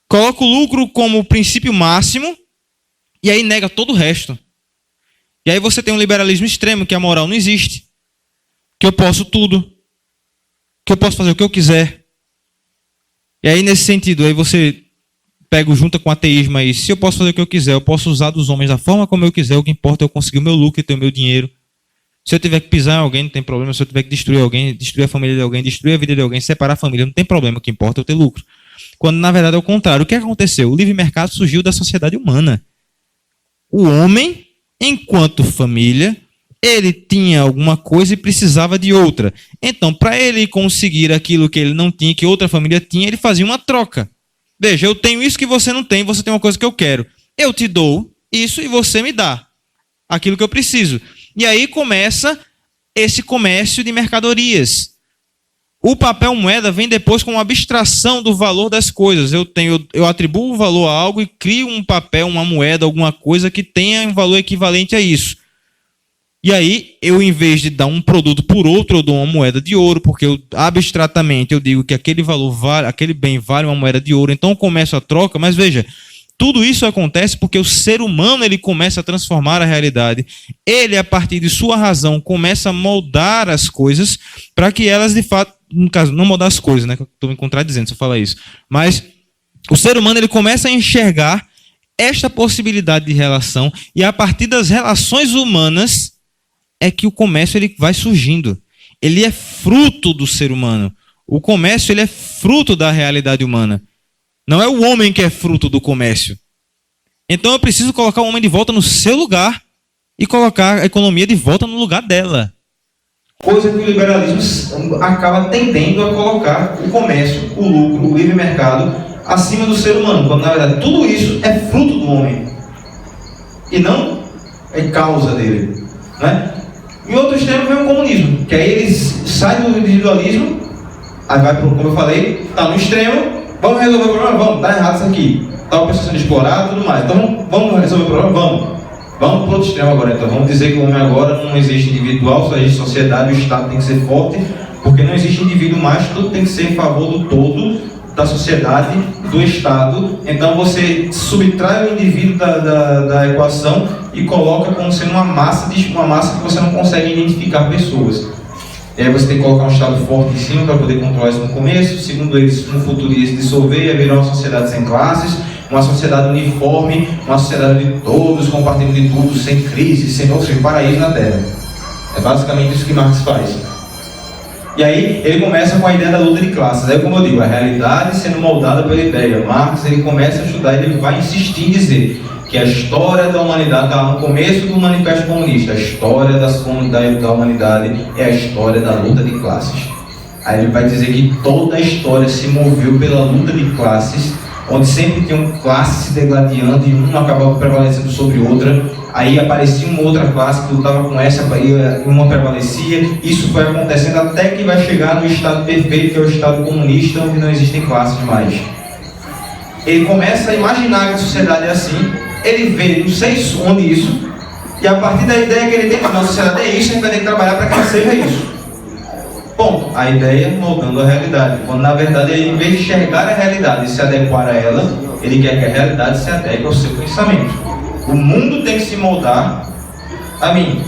coloca o lucro como princípio máximo e aí nega todo o resto. E aí você tem um liberalismo extremo, que a moral não existe, que eu posso tudo, que eu posso fazer o que eu quiser. E aí, nesse sentido, aí você pego junto com o ateísmo aí. Se eu posso fazer o que eu quiser, eu posso usar dos homens da forma como eu quiser, o que importa é eu conseguir o meu lucro e ter o meu dinheiro. Se eu tiver que pisar em alguém, não tem problema. Se eu tiver que destruir alguém, destruir a família de alguém, destruir a vida de alguém, separar a família, não tem problema. O que importa é eu ter lucro. Quando, na verdade, é o contrário. O que aconteceu? O livre mercado surgiu da sociedade humana. O homem, enquanto família, ele tinha alguma coisa e precisava de outra. Então, para ele conseguir aquilo que ele não tinha, que outra família tinha, ele fazia uma troca. Veja, eu tenho isso que você não tem, você tem uma coisa que eu quero. Eu te dou isso e você me dá aquilo que eu preciso. E aí começa esse comércio de mercadorias. O papel moeda vem depois com uma abstração do valor das coisas. Eu atribuo um valor a algo e crio um papel, uma moeda, alguma coisa que tenha um valor equivalente a isso. E aí, eu, em vez de dar um produto por outro, eu dou uma moeda de ouro, porque abstratamente eu digo que aquele valor vale, aquele bem vale uma moeda de ouro. Então eu começo a troca, mas veja, tudo isso acontece porque o ser humano ele começa a transformar a realidade. Ele, a partir de sua razão, começa a moldar as coisas para que elas, de fato, no caso, não moldar as coisas, né? Que eu estou me contradizendo se eu falar isso. Mas o ser humano ele começa a enxergar esta possibilidade de relação e a partir das relações humanas é que o comércio ele vai surgindo. Ele é fruto do ser humano. O comércio ele é fruto da realidade humana. Não é o homem que é fruto do comércio. Então eu preciso colocar o homem de volta no seu lugar e colocar a economia de volta no lugar dela. Coisa que o liberalismo acaba tendendo a colocar o comércio, o lucro, o livre mercado acima do ser humano, quando na verdade tudo isso é fruto do homem e não é causa dele, né? Em outro extremo vem o comunismo, que aí eles saem do individualismo, aí vai para, como eu falei, está no extremo, vamos resolver o problema? Vamos, está errado isso aqui, está a pessoa sendo explorada e tudo mais, então vamos resolver o problema? Vamos para o outro extremo agora, então vamos dizer que o homem agora não existe individual, só existe sociedade, o Estado tem que ser forte, porque não existe indivíduo mais, tudo tem que ser em favor do todo, da sociedade, do Estado. Então você subtrai o indivíduo da equação e coloca como sendo uma massa que você não consegue identificar pessoas. E aí você tem que colocar um Estado forte em cima para poder controlar isso no começo. Segundo eles, no futuro ia se dissolver, ia virar uma sociedade sem classes, uma sociedade uniforme, uma sociedade de todos, compartilhando de tudo, sem crise, sem paraíso na Terra. É basicamente isso que Marx faz. E aí ele começa com a ideia da luta de classes. Aí, como eu digo, a realidade sendo moldada pela ideia. Marx ele começa a estudar e ele vai insistir em dizer que a história da humanidade está no começo do Manifesto Comunista. A história das comunidades da humanidade é a história da luta de classes. Aí ele vai dizer que toda a história se moveu pela luta de classes, onde sempre tinham classes se degladiando e uma acabava prevalecendo sobre outra. Aí aparecia uma outra classe que lutava com essa, e uma prevalecia. Isso foi acontecendo até que vai chegar no estado perfeito, que é o estado comunista, onde não existem classes mais. Ele começa a imaginar que a sociedade é assim, ele vê, não sei onde isso, e a partir da ideia que ele tem que a sociedade é isso, a gente vai ter que trabalhar para que ela seja isso. Bom, a ideia moldando a realidade, quando na verdade ele, em vez de enxergar a realidade e se adequar a ela, ele quer que a realidade se adeque ao seu pensamento. O mundo tem que se moldar a mim.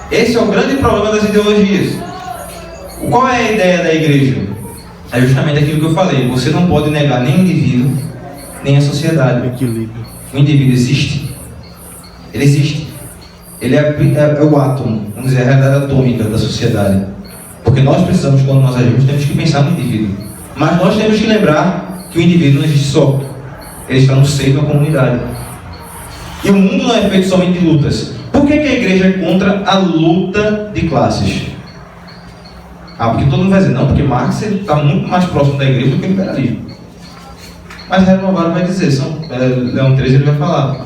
Esse é o grande problema das ideologias. Qual é a ideia da igreja? É justamente aquilo que eu falei. Você não pode negar nem o indivíduo, nem a sociedade. O indivíduo existe. Ele existe. Ele é o átomo, vamos dizer, a realidade atômica da sociedade. Porque nós precisamos, quando nós agimos, temos que pensar no indivíduo. Mas nós temos que lembrar que o indivíduo não existe só. Ele está no seio da comunidade. E o mundo não é feito somente de lutas. Por que a igreja é contra a luta de classes? Porque todo mundo vai dizer, não, porque Marx está muito mais próximo da igreja do que o liberalismo. Mas Renovado vai dizer, Leão 13 ele vai falar.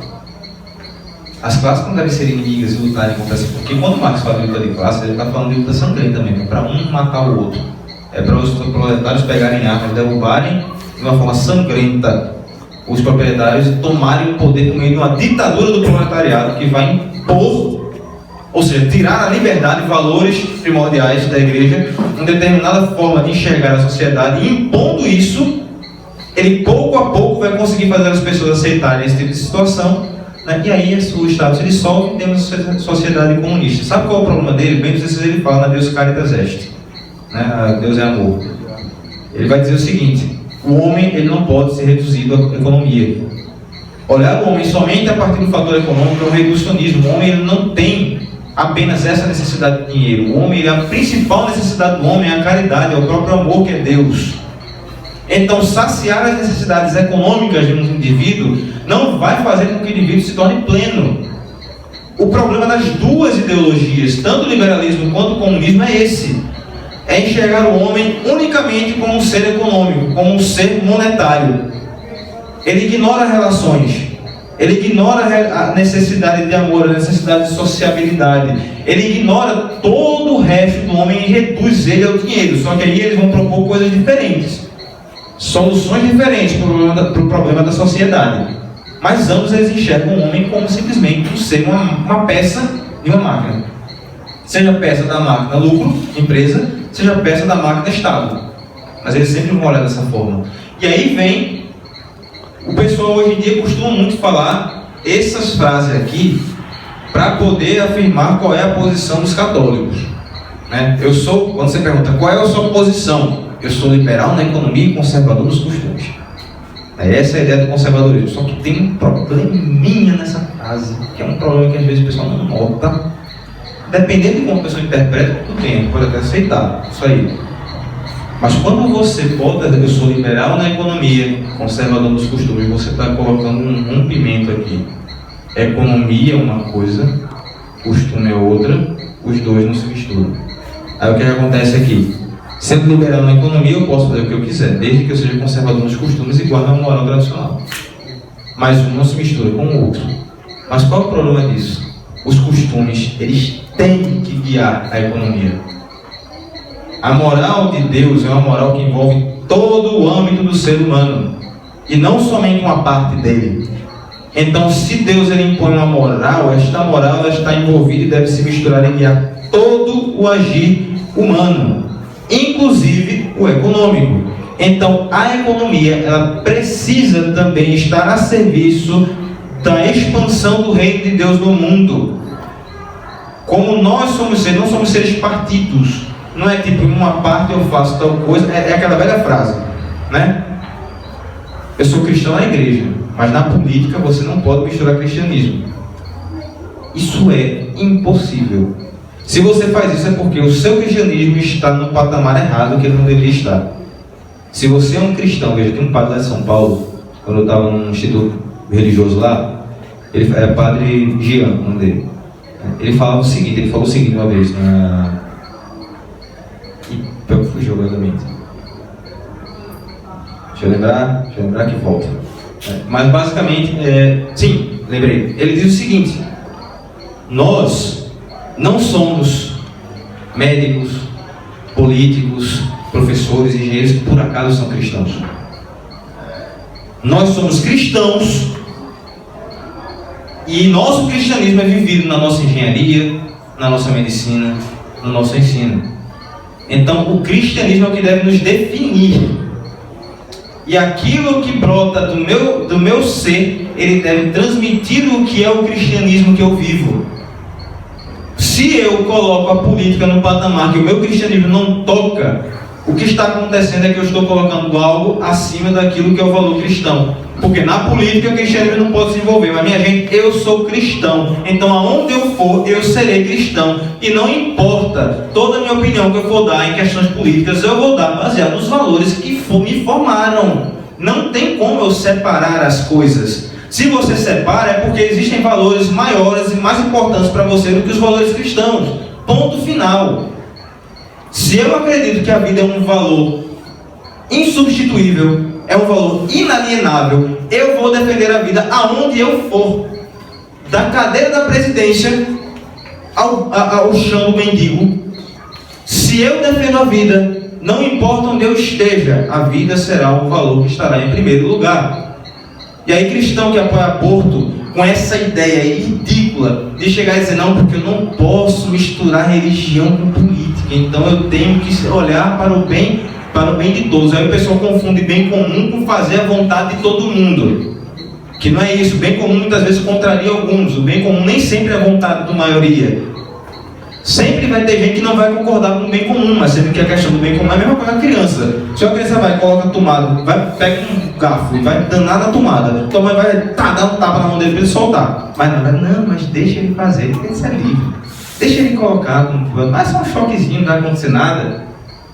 As classes não devem ser inimigas e lutarem contra si. Porque quando Marx fala de luta de classes, ele está falando de luta sangrenta mesmo. É para um matar o outro. É para os proletários pegarem armas, derrubarem de uma forma sangrenta os proprietários e tomarem o poder por meio de uma ditadura do proletariado que vai impor, ou seja, tirar a liberdade e valores primordiais da igreja, uma determinada forma de enxergar a sociedade, e impondo isso, ele pouco a pouco vai conseguir fazer as pessoas aceitarem esse tipo de situação, né? E aí o Estado se dissolve e temos a sociedade comunista. Sabe qual é o problema dele? Bem, não sei se ele fala na Deus Caritas Est, né? Deus é amor. Ele vai dizer o seguinte: O homem ele não pode ser reduzido à economia. Olhar o homem somente a partir do fator econômico é um reducionismo. O homem ele não tem apenas essa necessidade de dinheiro. O homem, a principal necessidade do homem é a caridade, é o próprio amor que é Deus. Então, saciar as necessidades econômicas de um indivíduo não vai fazer com que o indivíduo se torne pleno. O problema das duas ideologias, tanto o liberalismo quanto o comunismo, é esse. É enxergar o homem unicamente como um ser econômico, como um ser monetário. Ele ignora relações. Ele ignora a necessidade de amor, a necessidade de sociabilidade. Ele ignora todo o resto do homem e reduz ele ao dinheiro. Só que aí eles vão propor coisas diferentes. Soluções diferentes para o problema da sociedade. Mas ambos eles enxergam o homem como simplesmente um ser, uma peça de uma máquina. Seja peça da máquina lucro, empresa, seja peça da máquina Estado. Mas eles sempre vão olhar dessa forma. E aí vem, o pessoal hoje em dia costuma muito falar essas frases aqui para poder afirmar qual é a posição dos católicos. Né? Quando você pergunta qual é a sua posição, eu sou liberal na economia e conservador nos costumes. Essa é a ideia do conservadorismo. Só que tem um probleminha nessa frase, que é um problema que às vezes o pessoal não nota. Dependendo de como a pessoa interpreta, tudo bem, pode até aceitar isso aí. Mas quando você bota, eu sou liberal na economia, conservador nos costumes, você está colocando um rompimento aqui. Economia é uma coisa, costume é outra, os dois não se misturam. Aí o que acontece aqui? Sendo liberal na economia, eu posso fazer o que eu quiser, desde que eu seja conservador nos costumes e guarde uma moral tradicional. Mas um não se mistura com o outro. Mas qual é o problema disso? Os costumes, eles têm que guiar a economia. A moral de Deus é uma moral que envolve todo o âmbito do ser humano, e não somente uma parte dele. Então, se Deus ele impõe uma moral, esta moral ela está envolvida e deve se misturar e guiar todo o agir humano, inclusive o econômico. Então, a economia ela precisa também estar a serviço da expansão do reino de Deus no mundo. Como nós somos seres, não somos seres partidos. Não é tipo, em uma parte eu faço tal coisa. É aquela velha frase, né? Eu sou cristão na igreja, mas na política você não pode misturar cristianismo. Isso é impossível. Se você faz isso é porque o seu cristianismo está no patamar errado que ele não deveria estar. Se você é um cristão, veja, tem um padre lá de São Paulo, quando eu estava num instituto religioso lá, ele é padre Jean, o nome dele. Ele falou o seguinte uma vez, eu fugi obviamente. Deixa eu lembrar que volta. Mas basicamente, sim, lembrei. Ele diz o seguinte: nós não somos médicos, políticos, professores, engenheiros que por acaso são cristãos. Nós somos cristãos e nosso cristianismo é vivido na nossa engenharia, na nossa medicina, no nosso ensino. Então o cristianismo é o que deve nos definir. E aquilo que brota do meu ser, ele deve transmitir o que é o cristianismo que eu vivo. Se eu coloco a política no patamar que o meu cristianismo não toca, o que está acontecendo é que eu estou colocando algo acima daquilo que é o valor cristão. Porque na política o cristianismo não pode se envolver. Mas minha gente, eu sou cristão. Então aonde eu for, eu serei cristão. E não importa toda a minha opinião que eu for dar em questões políticas, eu vou dar baseado nos valores que me formaram. Não tem como eu separar as coisas. Se você separa, é porque existem valores maiores e mais importantes para você do que os valores cristãos. Ponto final. Se eu acredito que a vida é um valor insubstituível, é um valor inalienável, eu vou defender a vida aonde eu for. Da cadeira da presidência ao chão do mendigo. Se eu defendo a vida, não importa onde eu esteja, a vida será um valor que estará em primeiro lugar. E aí cristão que apoia aborto, com essa ideia ridícula de chegar e dizer, não, porque eu não posso misturar religião com política, então eu tenho que olhar para o bem de todos. Aí o pessoal confunde bem comum com fazer a vontade de todo mundo. Que não é isso, o bem comum muitas vezes contraria alguns, o bem comum nem sempre é a vontade da maioria. Sempre vai ter gente que não vai concordar com o bem comum, mas sendo que a questão do bem comum é a mesma coisa que a criança. Se a criança vai, coloca a tomada, pega um garfo e vai danar na tomada, tua mãe vai dar um tapa na mão dele para ele soltar. Mas mas deixa ele fazer, porque isso é livre. Deixa ele colocar, mas só um choquezinho, não vai acontecer nada.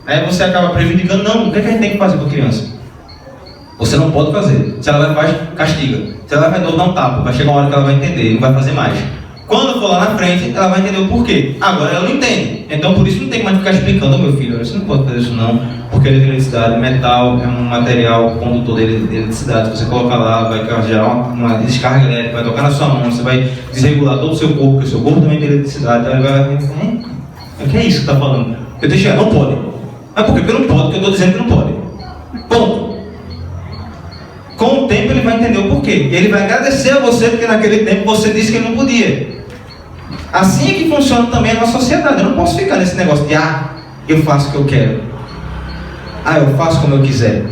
Aí você acaba prejudicando. Não, o que a gente tem que fazer com a criança? Você não pode fazer. Se ela vai, castiga. Se ela vai dar um tapa, vai chegar uma hora que ela vai entender, não vai fazer mais. Quando for lá na frente, ela vai entender o porquê. Agora ela não entende. Então por isso não tem mais que ficar explicando, meu filho, você não pode fazer isso não, porque eletricidade, metal é um material condutor de eletricidade. Se você colocar lá, vai gerar uma descarga elétrica, vai tocar na sua mão, você vai desregular todo o seu corpo, porque o seu corpo também tem eletricidade. Aí vai, o que é isso que está falando? Eu deixei, não pode. Mas por quê? Porque eu não pode, porque eu estou dizendo que não pode. Ponto. Com o tempo ele vai entender o porquê. E ele vai agradecer a você porque naquele tempo você disse que ele não podia. Assim é que funciona também a nossa sociedade. Eu não posso ficar nesse negócio de eu faço o que eu quero. Eu faço como eu quiser.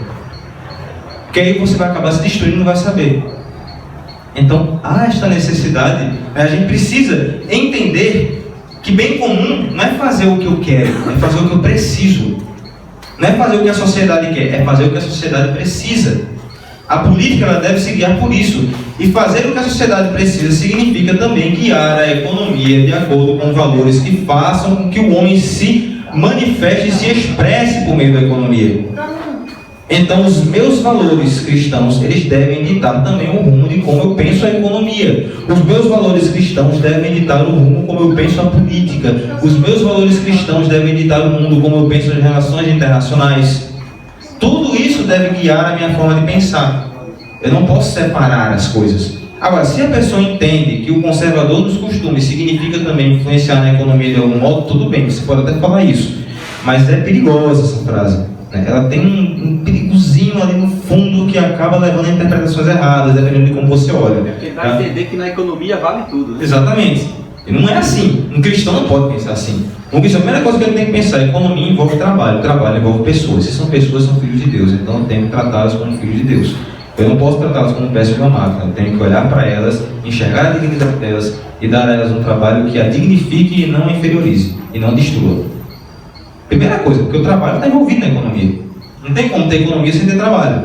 Porque aí você vai acabar se destruindo e não vai saber. Então há esta necessidade. A gente precisa entender que bem comum não é fazer o que eu quero, é fazer o que eu preciso. Não é fazer o que a sociedade quer, é fazer o que a sociedade precisa. A política ela deve se guiar por isso. E fazer o que a sociedade precisa significa também guiar a economia de acordo com valores que façam com que o homem se manifeste e se expresse por meio da economia. Então os meus valores cristãos, eles devem ditar também o rumo de como eu penso a economia. Os meus valores cristãos devem ditar o rumo como eu penso a política. Os meus valores cristãos devem ditar o mundo como eu penso as relações internacionais. Tudo isso deve guiar a minha forma de pensar. Eu não posso separar as coisas. Agora, se a pessoa entende que o conservador dos costumes significa também influenciar na economia de algum modo, tudo bem, você pode até falar isso. Mas é perigosa essa frase. Ela tem um perigozinho ali no fundo que acaba levando a interpretações erradas, dependendo de como você olha. Porque vai entender que na economia vale tudo, né? Exatamente. E não é assim. Um cristão não pode pensar assim. Um cristão, a primeira coisa que ele tem que pensar, economia envolve trabalho envolve pessoas. Se são pessoas, são filhos de Deus. Então eu tenho que tratá-las como filhos de Deus. Eu não posso tratá-las como peça de uma máquina. Eu tenho que olhar para elas, enxergar a dignidade delas e dar a elas um trabalho que a dignifique e não a inferiorize, e não destrua. Primeira coisa, porque o trabalho está envolvido na economia. Não tem como ter economia sem ter trabalho.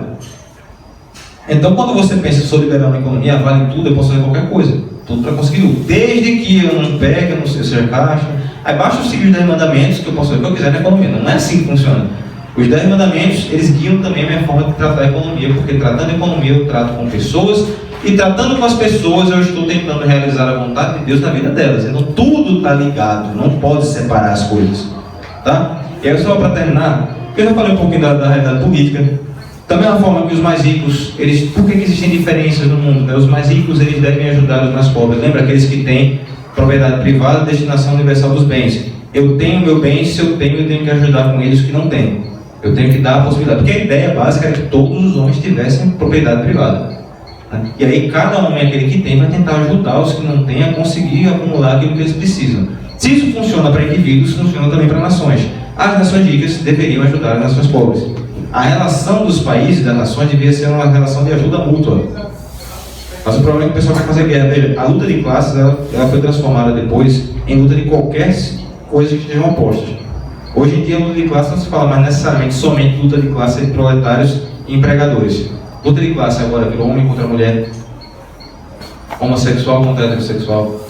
Então quando você pensa, sou liberal na economia, vale tudo, eu posso fazer qualquer coisa. Tudo para conseguir tudo. Desde que eu não pegue, eu não sei ser caixa. Aí basta os seguir os 10 mandamentos que eu posso fazer o que eu quiser na economia. Não é assim que funciona. Os 10 mandamentos, eles guiam também a minha forma de tratar a economia, porque tratando a economia eu trato com pessoas, e tratando com as pessoas eu estou tentando realizar a vontade de Deus na vida delas. Então tudo está ligado, não pode separar as coisas. Tá? E aí só para terminar, eu já falei um pouquinho da realidade política. Também a forma que os mais ricos, por que existem diferenças no mundo? Né? Os mais ricos, eles devem ajudar os mais pobres. Lembra aqueles que têm propriedade privada, destinação universal dos bens. Eu tenho meu bem, se eu tenho que ajudar com eles que não têm. Eu tenho que dar a possibilidade. Porque a ideia básica é que todos os homens tivessem propriedade privada. Né? E aí cada homem, aquele que tem, vai tentar ajudar os que não têm a conseguir acumular aquilo que eles precisam. Se isso funciona para indivíduos, funciona também para nações. As nações ricas deveriam ajudar as nações pobres. A relação dos países, das nações, devia ser uma relação de ajuda mútua. Mas o problema é que o pessoal quer fazer guerra. Veja, a luta de classes ela foi transformada depois em luta de qualquer coisa que estejam opostas. Hoje em dia, a luta de classe não se fala mais necessariamente somente luta de classe entre proletários e empregadores. Luta de classe agora virou homem contra mulher, homossexual contra heterossexual,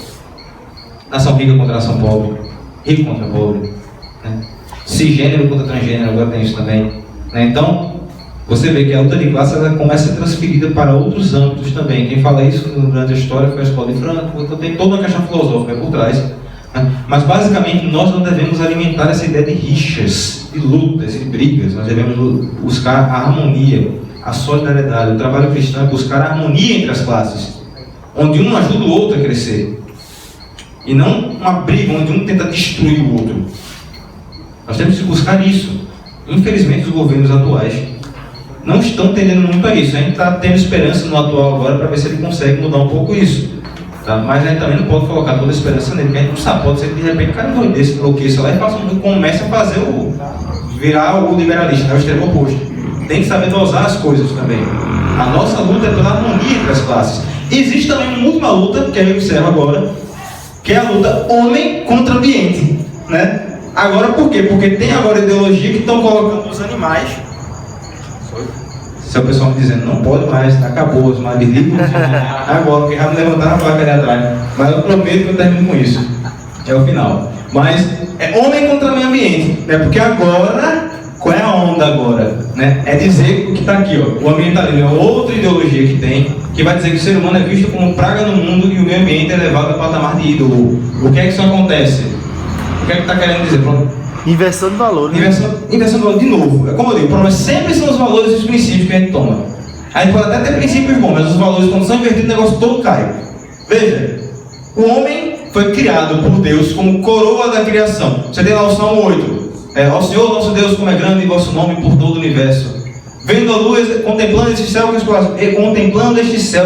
nação rica contra nação pobre, rico contra pobre, né? Cisgênero contra transgênero, agora tem isso também. Né? Então, você vê que a luta de classe ela começa a ser transferida para outros âmbitos também. Quem fala isso durante a história foi a escola de Franco, então tem toda uma questão filosófica por trás. Né? Mas basicamente nós não devemos alimentar essa ideia de rixas, de lutas, de brigas. Nós devemos buscar a harmonia, a solidariedade. O trabalho cristão é buscar a harmonia entre as classes, onde um ajuda o outro a crescer. E não uma briga onde um tenta destruir o outro. Nós temos que buscar isso. Infelizmente, os governos atuais não estão tendendo muito a isso. A gente está tendo esperança no atual agora para ver se ele consegue mudar um pouco isso. Tá? Mas a gente também não pode colocar toda a esperança nele, porque a gente não sabe. Pode ser que de repente o cara endoideça, enlouqueça lá e comece a fazer virar o liberalista, né? O extremo oposto. Tem que saber dosar as coisas também. A nossa luta é pela harmonia entre as classes. Existe também uma última luta, que eu observo agora, que é a luta homem contra ambiente. né? Agora por quê? Porque tem agora ideologia que estão colocando os animais. Se o pessoal me dizendo, não pode mais, acabou, os mares livres, agora, porque já me levantaram a placa ali atrás. Mas eu prometo que eu termino com isso. É o final. Mas é homem contra meio ambiente, né? Porque agora, qual é a onda agora? Né? É dizer o que está aqui, ó, o ambientalismo é outra ideologia que tem, que vai dizer que o ser humano é visto como praga no mundo e o meio ambiente é levado ao patamar de ídolo. O que é que isso acontece? O que é que está querendo dizer? Inversão de valor, né? Inversão de valor, de novo. Como eu digo, o problema sempre são os valores e os princípios que a gente toma. A gente pode até ter princípios bons, mas os valores, quando são invertidos, o negócio todo cai. Veja, o homem foi criado por Deus como coroa da criação. Você tem lá o Salmo 8. Ó Senhor, nosso Deus, como é grande vosso nome por todo o universo. Vendo a luz, contemplando estes céus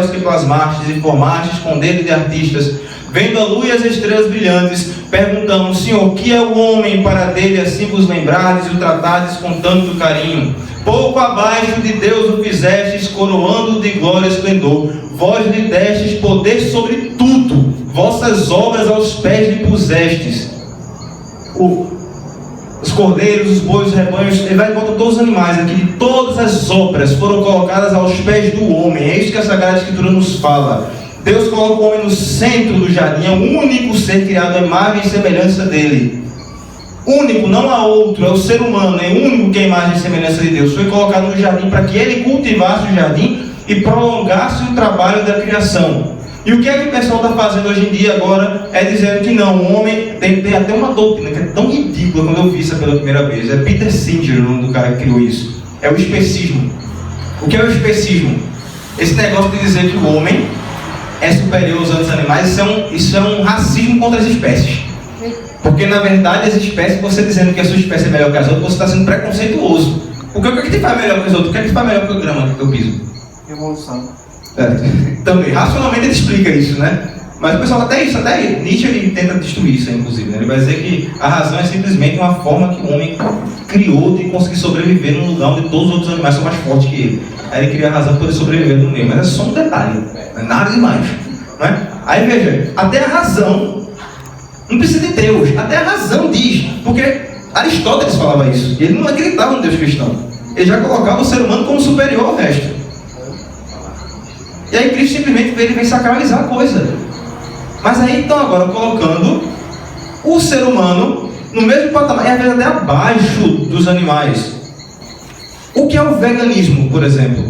que plasmastes e formastes com dedo de artistas, vendo a luz e as estrelas brilhantes, perguntamos, Senhor, que é o homem para dele assim vos lembrardes e o tratardes com tanto carinho? Pouco abaixo de Deus o fizestes, coroando de glória e esplendor. Vós lhe destes poder sobre tudo, vossas obras aos pés lhe pusestes. Os cordeiros, os bois, os rebanhos, ele vai e bota todos os animais aqui, de todas as obras foram colocadas aos pés do homem. É isso que a Sagrada Escritura nos fala. Deus coloca o homem no centro do jardim, é o único ser criado à imagem e semelhança dele. Único, não há outro, é o ser humano, é o único que é a imagem e semelhança de Deus. Foi colocado no jardim para que ele cultivasse o jardim e prolongasse o trabalho da criação. E o que é que o pessoal está fazendo hoje em dia agora? É dizendo que não, o homem tem até uma doutrina que é tão ridícula quando eu vi isso pela primeira vez. É Peter Singer, o nome do cara que criou isso. É o especismo. O que é o especismo? Esse negócio de dizer que o homem é superior aos outros animais, isso é um racismo contra as espécies. Porque na verdade as espécies, você dizendo que a sua espécie é melhor que as outras, você está sendo preconceituoso. Porque o que é que te faz melhor que os outros? O que é que te faz melhor que o grama que eu piso? Evolução. Também, racionalmente ele explica isso, né? Mas o pessoal até Nietzsche ele tenta destruir isso, inclusive, né? Ele vai dizer que a razão é simplesmente uma forma que o homem criou de conseguir sobreviver num lugar onde todos os outros animais são mais fortes que ele. Aí ele cria a razão para poder sobreviver no meio, mas é só um detalhe, não é nada demais, não é? Aí veja, até a razão, não precisa de Deus, até a razão diz, porque Aristóteles falava isso, ele não acreditava no Deus cristão, ele já colocava o ser humano como superior ao resto. E aí Cristo simplesmente vem sacralizar a coisa. Mas aí estão agora colocando o ser humano no mesmo patamar, e às vezes até abaixo dos animais. O que é o veganismo, por exemplo?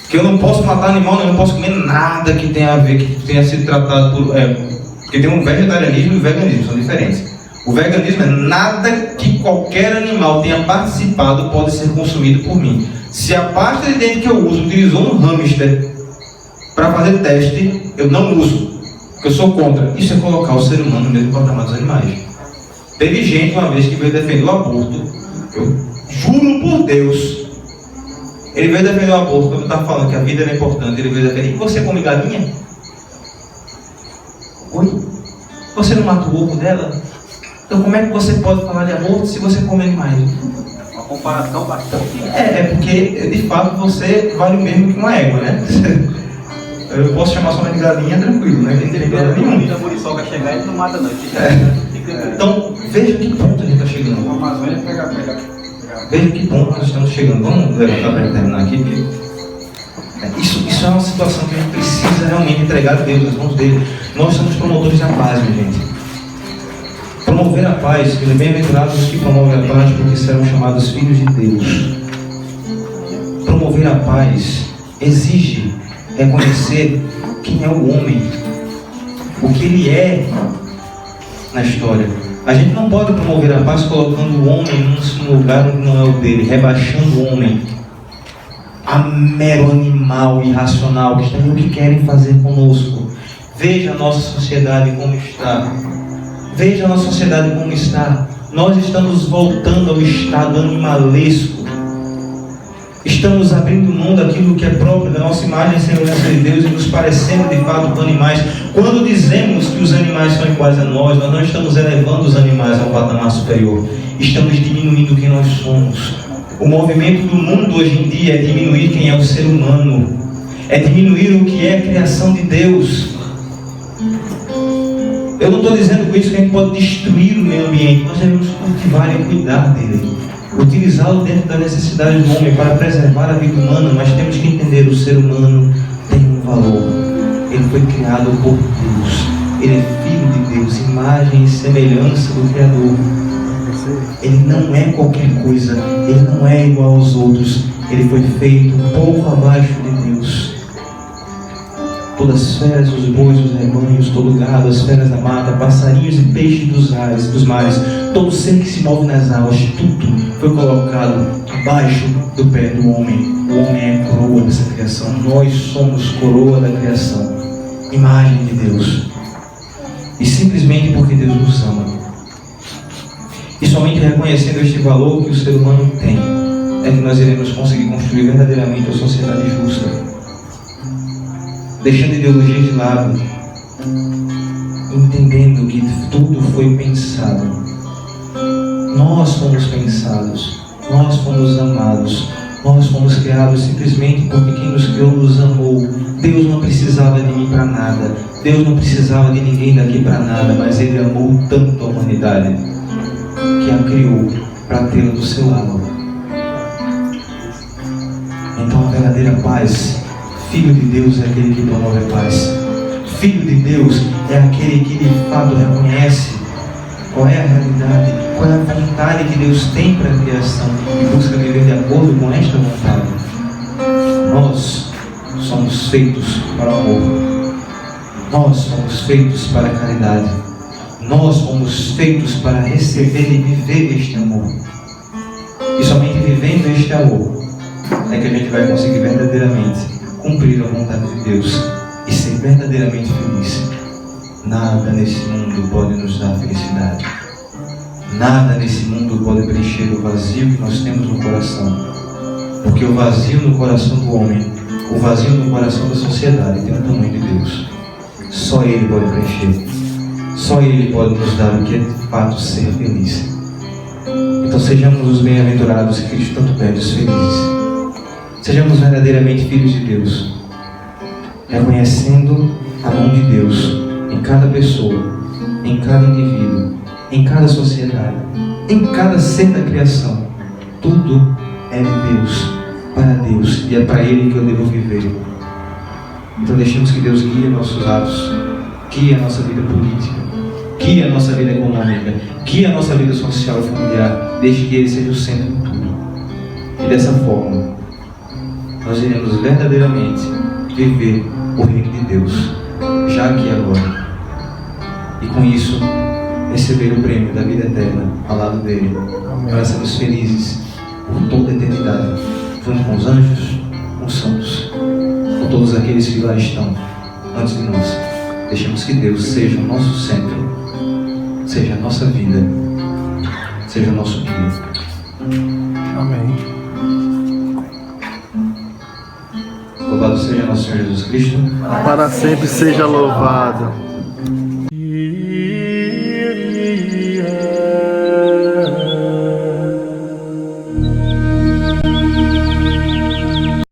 Que eu não posso matar animal, eu não posso comer nada que tenha a ver, que tenha sido tratado por... porque tem um vegetarianismo e um veganismo, são diferentes. O veganismo é nada que qualquer animal tenha participado pode ser consumido por mim. Se a pasta de dente que eu uso utilizou um hamster para fazer teste, eu não uso, porque eu sou contra. Isso é colocar o ser humano no mesmo patamar dos animais. Teve gente uma vez que veio defender o aborto, eu juro por Deus, ele veio defender o aborto, quando eu estava falando que a vida era importante, ele veio defender, e você come galinha? Oi? Você não mata o ovo dela? Então como é que você pode falar de aborto se você come animais? Uma comparação bastante. É porque de fato você vale o mesmo que uma égua, né? Eu posso chamar sua mãe de galinha tranquilo, né? Não tem problema nenhum. A muriçoca chegar e não mata não. Então, veja que ponto a gente está chegando. A Amazônia pega. Veja que ponto nós estamos chegando. Vamos levantar para terminar aqui, porque isso é uma situação que a gente precisa realmente entregar a Deus nas mãos dele. Nós somos promotores da paz, minha gente. Promover a paz, bem-aventurados os que promovem a paz, porque serão chamados filhos de Deus. Promover a paz exige reconhecer quem é o homem, o que ele é na história. A gente não pode promover a paz colocando o homem num lugar onde não é o dele, rebaixando o homem a mero animal irracional que está aí o que querem fazer conosco. Veja a nossa sociedade como está. Veja a nossa sociedade como está. Nós estamos voltando ao estado animalesco. Estamos abrindo mão daquilo que é próprio da nossa imagem e semelhança de Deus e nos parecendo de fato com animais. Quando dizemos que os animais são iguais a nós não estamos elevando os animais a um patamar superior. Estamos diminuindo quem nós somos. O movimento do mundo hoje em dia é diminuir quem é o ser humano. É diminuir o que é a criação de Deus. Eu não estou dizendo com isso que a gente pode destruir o meio ambiente. Nós devemos cultivar e cuidar dele, utilizá-lo dentro da necessidade do homem para preservar a vida humana. Mas temos que entender: o ser humano tem um valor. Ele foi criado por Deus. Ele é filho de Deus, imagem e semelhança do Criador. Ele não é qualquer coisa. Ele não é igual aos outros. Ele foi feito um pouco abaixo de Deus. Todas as feras, os bois, os rebanhos, todo gado, as feras da mata, passarinhos e peixes dos mares, todo ser que se move nas águas, tudo foi colocado abaixo do pé do homem. O homem é a coroa dessa criação. Nós somos coroa da criação, imagem de Deus. E simplesmente porque Deus nos ama. E somente reconhecendo este valor que o ser humano tem, é que nós iremos conseguir construir verdadeiramente uma sociedade justa. Deixando a ideologia de lado, entendendo que tudo foi pensado. Nós fomos pensados, nós fomos amados, nós fomos criados simplesmente porque quem nos criou nos amou. Deus não precisava de mim para nada, Deus não precisava de ninguém daqui para nada, mas Ele amou tanto a humanidade que a criou para tê-la do seu lado. Então a verdadeira paz, Filho de Deus é aquele que promove a paz. Filho de Deus é aquele que de fato reconhece qual é a realidade, qual é a vontade que Deus tem para a criação e busca viver de acordo com esta vontade. Nós somos feitos para o amor. Nós somos feitos para a caridade. Nós somos feitos para receber e viver este amor. E somente vivendo este amor é que a gente vai conseguir verdadeiramente cumprir a vontade de Deus e ser verdadeiramente feliz. Nada nesse mundo pode nos dar felicidade. Nada nesse mundo pode preencher o vazio que nós temos no coração. Porque o vazio no coração do homem, o vazio no coração da sociedade tem o tamanho de Deus. Só Ele pode preencher. Só Ele pode nos dar o que é de fato ser feliz. Então sejamos os bem-aventurados que Cristo tanto pede, os felizes. Sejamos verdadeiramente filhos de Deus, reconhecendo a mão de Deus em cada pessoa, em cada indivíduo, em cada sociedade, em cada ser da criação. Tudo é de Deus, para Deus, e é para Ele que eu devo viver. Então deixemos que Deus guie nossos atos, guie a nossa vida política, guie a nossa vida econômica, guie a nossa vida social e familiar, desde que Ele seja o centro de tudo. E dessa forma, nós iremos verdadeiramente viver o reino de Deus, já aqui e agora. E com isso, receber o prêmio da vida eterna ao lado dele. Para sermos felizes por toda a eternidade, junto com os anjos, com os santos, com todos aqueles que lá estão antes de nós. Deixemos que Deus seja o nosso centro, seja a nossa vida, seja o nosso guia. Amém. Louvado seja nosso Senhor Jesus Cristo. Para sempre seja louvado.